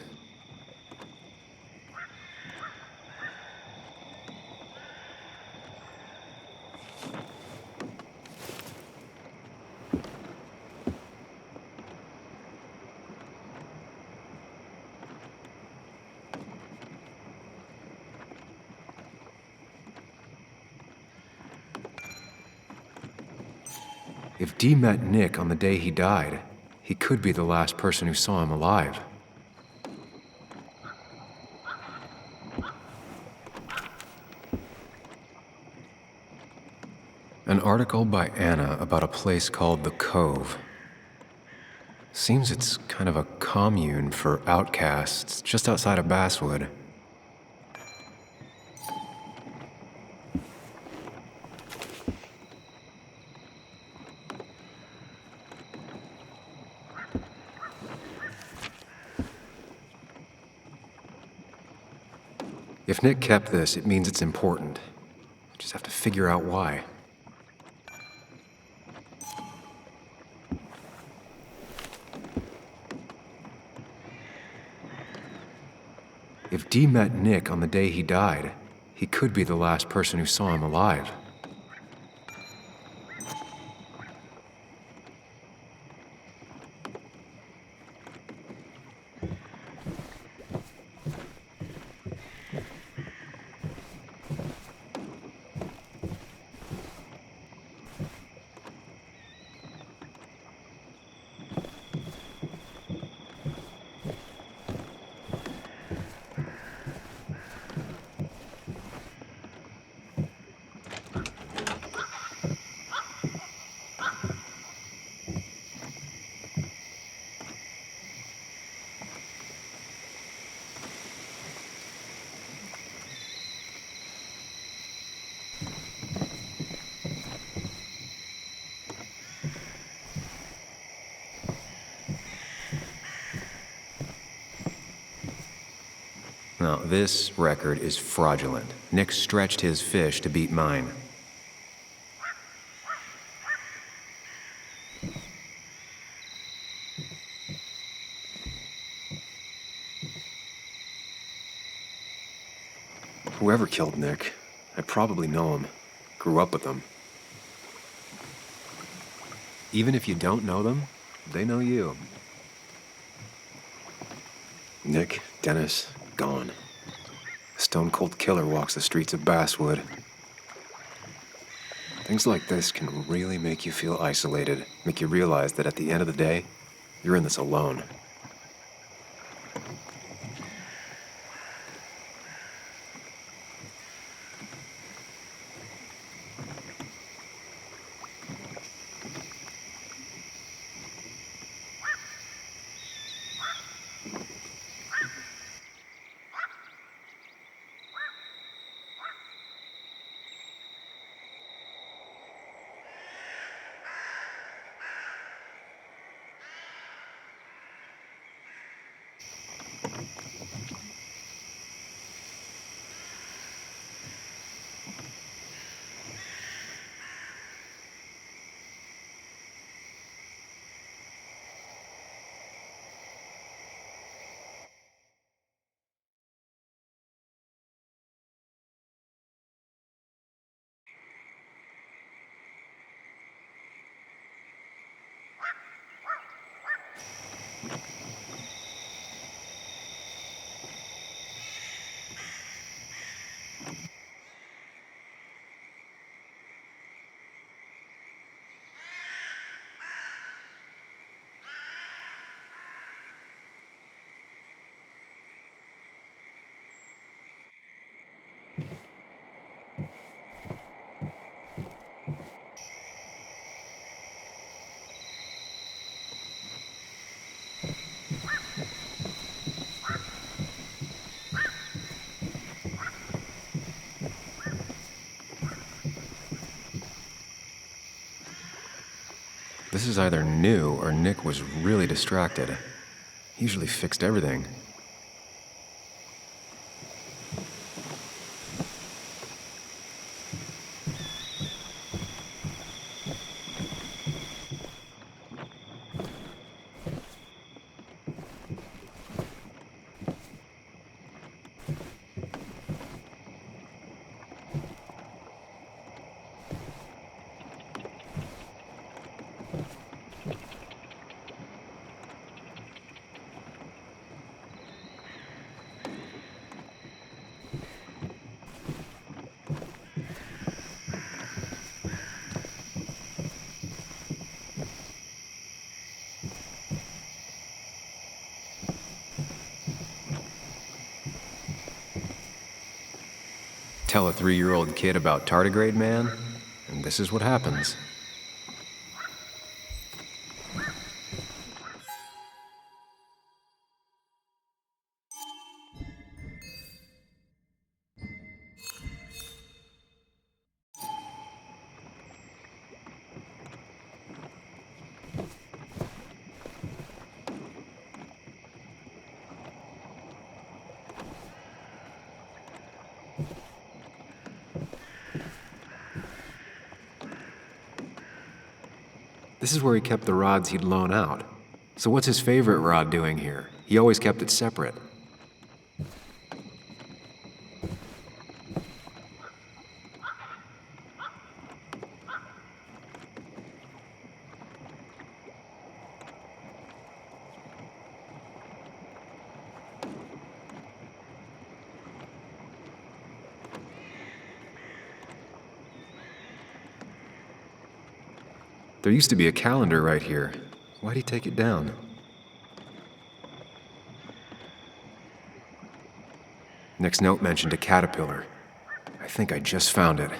If Dee met Nick on the day he died, he could be the last person who saw him alive. An article by Anna about a place called The Cove. Seems it's kind of a commune for outcasts just outside of Basswood. If Nick kept this, it means it's important. I just have to figure out why. If Dee met Nick on the day he died, he could be the last person who saw him alive. Now, this record is fraudulent. Nick stretched his fish to beat mine. Whoever killed Nick, I probably know him. Grew up with him. Even if you don't know them, they know you. Nick, Dennis, gone. A stone-cold killer walks the streets of Basswood. Things like this can really make you feel isolated, make you realize that at the end of the day, you're in this alone. This is either new or Nick was really distracted. He usually fixed everything. Tell a 3-year-old kid about tardigrade man, and this is what happens. This is where he kept the rods he'd loan out. So what's his favorite rod doing here? He always kept it separate. There used to be a calendar right here. Why'd he take it down? Nick's note mentioned a caterpillar. I think I just found it.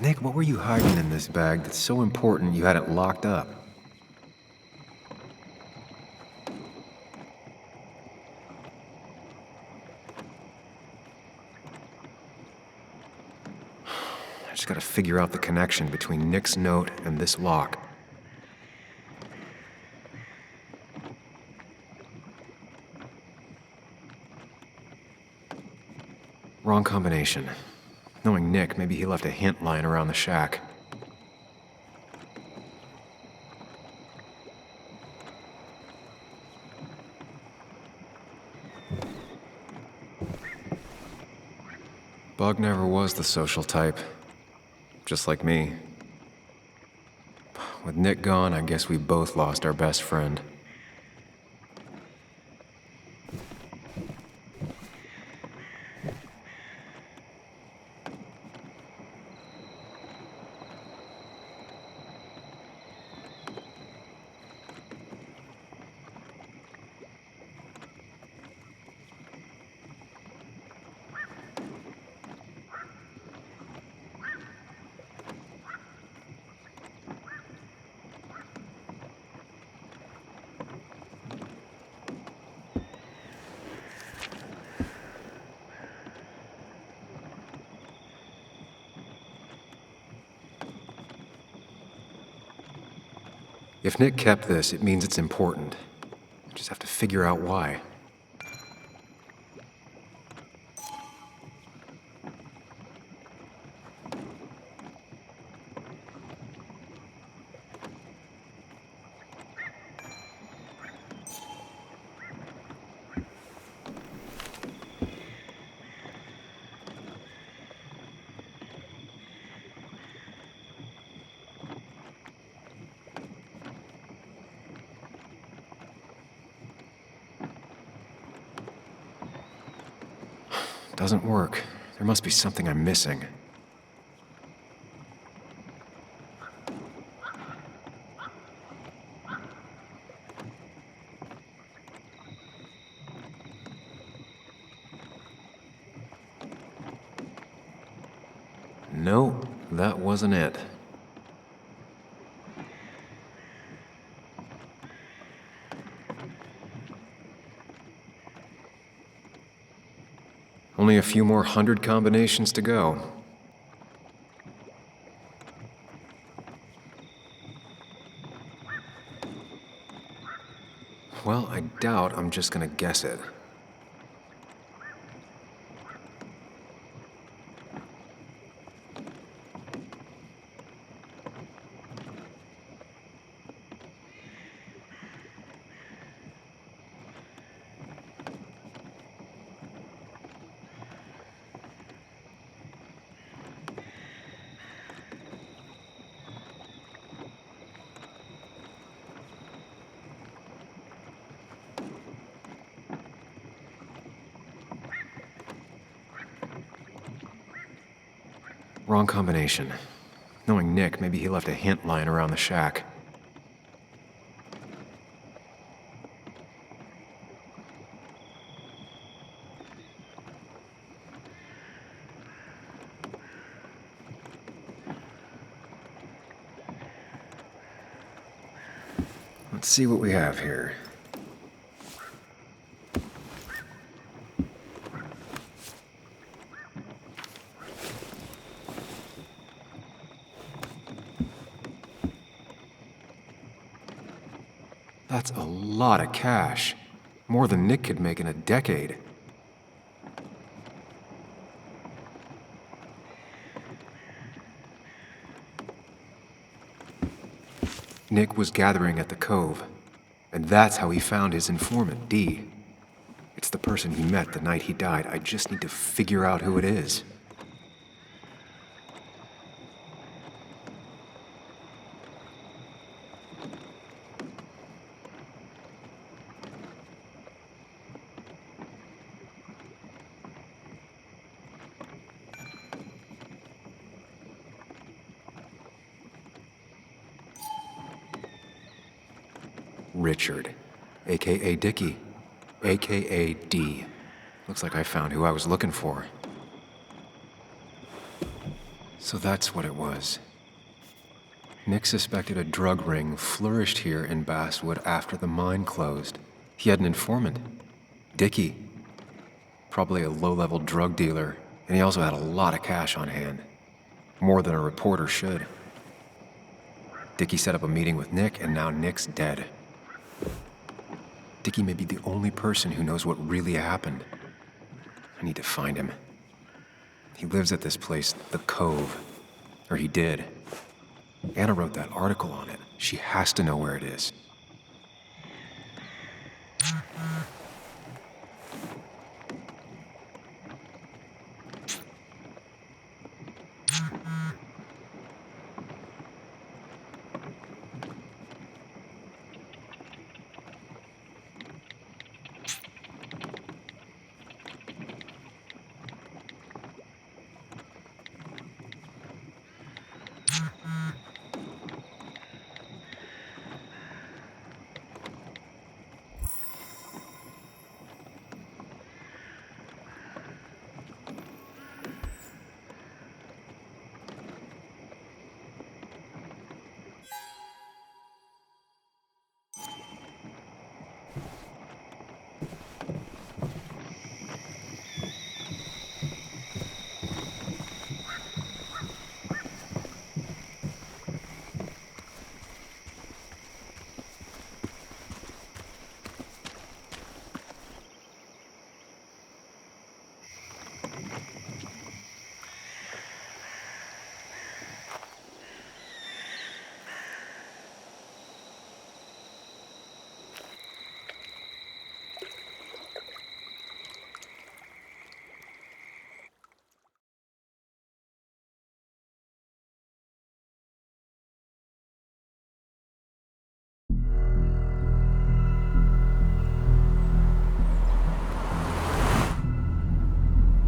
Nick, what were you hiding in this bag that's so important you had it locked up? Just gotta figure out the connection between Nick's note and this lock. Wrong combination. Knowing Nick, maybe he left a hint lying around the shack. Bug never was the social type. Just like me. With Nick gone, I guess we both lost our best friend. If Nick kept this, it means it's important. Just have to figure out why. Doesn't work. There must be something I'm missing. No, that wasn't it. Only a few more 100 combinations to go. Well, I doubt I'm just gonna guess it. Wrong combination. Knowing Nick, maybe he left a hint lying around the shack. Let's see what we have here. That's a lot of cash. More than Nick could make in a decade. Nick was gathering at the Cove, and that's how he found his informant, Dee. It's the person he met the night he died. I just need to figure out who it is. Richard, a.k.a. Dickie, a.k.a. D. Looks like I found who I was looking for. So that's what it was. Nick suspected a drug ring flourished here in Basswood after the mine closed. He had an informant, Dickie. Probably a low-level drug dealer, and he also had a lot of cash on hand. More than a reporter should. Dickie set up a meeting with Nick, and now Nick's dead. Dickie may be the only person who knows what really happened. I need to find him. He lives at this place, The Cove. Or he did. Anna wrote that article on it. She has to know where it is.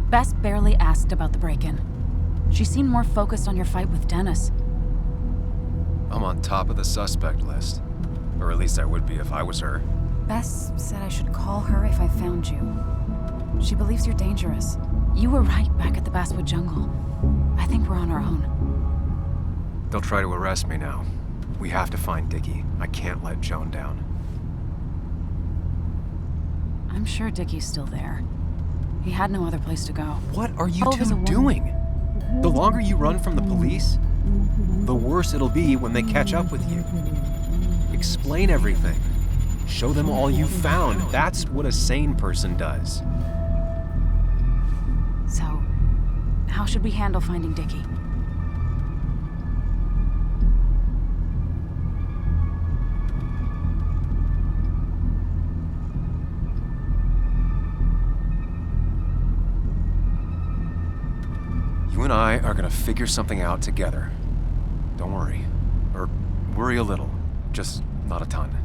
Bess barely asked about the break-in. She seemed more focused on your fight with Dennis. I'm on top of the suspect list. Or at least I would be if I was her. Bess said I should call her if I found you. She believes you're dangerous. You were right back at the Basswood Jungle. I think we're on our own. They'll try to arrest me now. We have to find Dickie. I can't let Joan down. I'm sure Dickie's still there. He had no other place to go. What are you Cove is a two woman. doing? The longer you run from the police, the worse it'll be when they catch up with you. Explain everything. Show them all you found. That's what a sane person does. So, how should we handle finding Dickie? You and I are gonna figure something out together. Don't worry. Or worry a little. Just not a ton.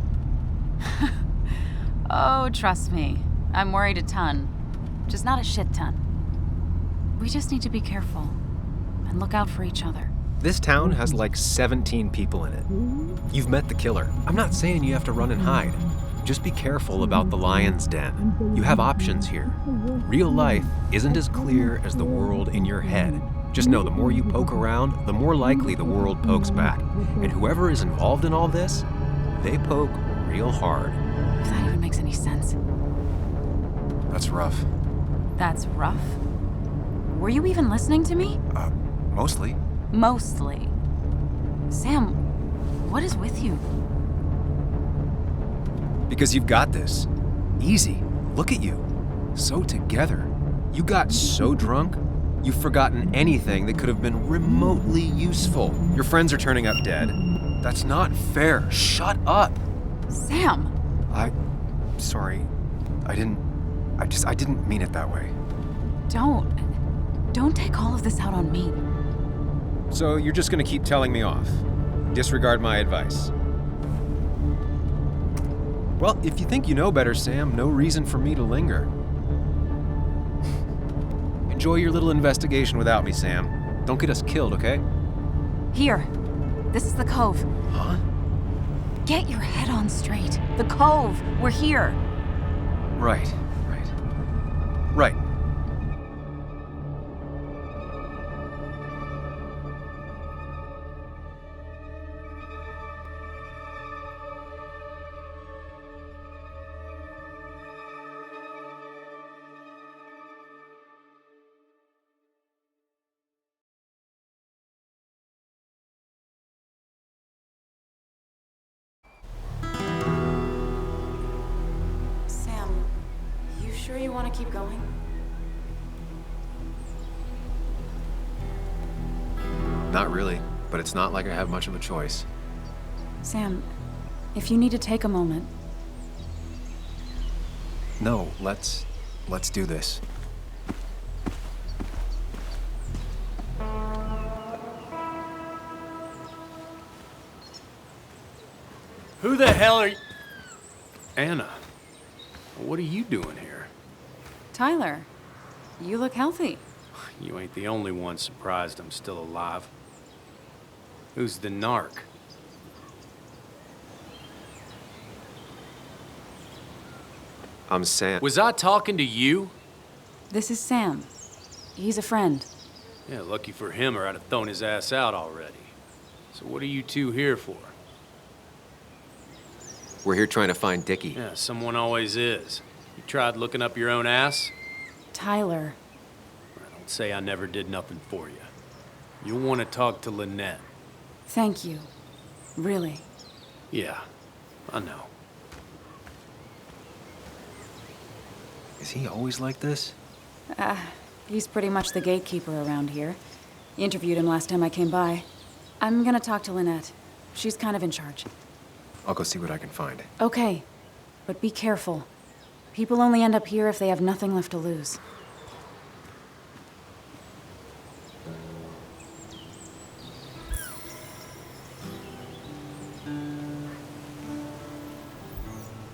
Oh, trust me. I'm worried a ton. Just not a shit ton. We just need to be careful and look out for each other. This town has like 17 people in it. You've met the killer. I'm not saying you have to run and hide. Just be careful about the lion's den. You have options here. Real life isn't as clear as the world in your head. Just know the more you poke around, the more likely the world pokes back. And whoever is involved in all this, they poke real hard. If that even makes any sense. That's rough. That's rough? Were you even listening to me? Mostly. Mostly. Sam, what is with you? Because you've got this. Easy. Look at you. So together. You got so drunk, you've forgotten anything that could have been remotely useful. Your friends are turning up dead. That's not fair. Shut up. Sam! Sorry. I didn't mean it that way. Don't take all of this out on me. So you're just gonna keep telling me off? Disregard my advice? Well, if you think you know better, Sam, no reason for me to linger. Enjoy your little investigation without me, Sam. Don't get us killed, okay? Here. This is the Cove. Huh? Get your head on straight. The Cove. We're here. Right. Right. sure you want to keep going? Not really, but it's not like I have much of a choice. Sam, if you need to take a moment. No, let's do this. Who the hell are you? Anna, what are you doing here? Tyler, you look healthy. You ain't the only one surprised I'm still alive. Who's the narc? I'm Sam. Was I talking to you? This is Sam. He's a friend. Yeah, lucky for him or I'd have thrown his ass out already. So what are you two here for? We're here trying to find Dickie. Yeah, someone always is. You tried looking up your own ass? Tyler. Don't say I never did nothing for you. You'll want to talk to Lynette. Thank you. Really. Yeah, I know. Is he always like this? He's pretty much the gatekeeper around here. Interviewed him last time I came by. I'm gonna talk to Lynette. She's kind of in charge. I'll go see what I can find. Okay, but be careful. People only end up here if they have nothing left to lose.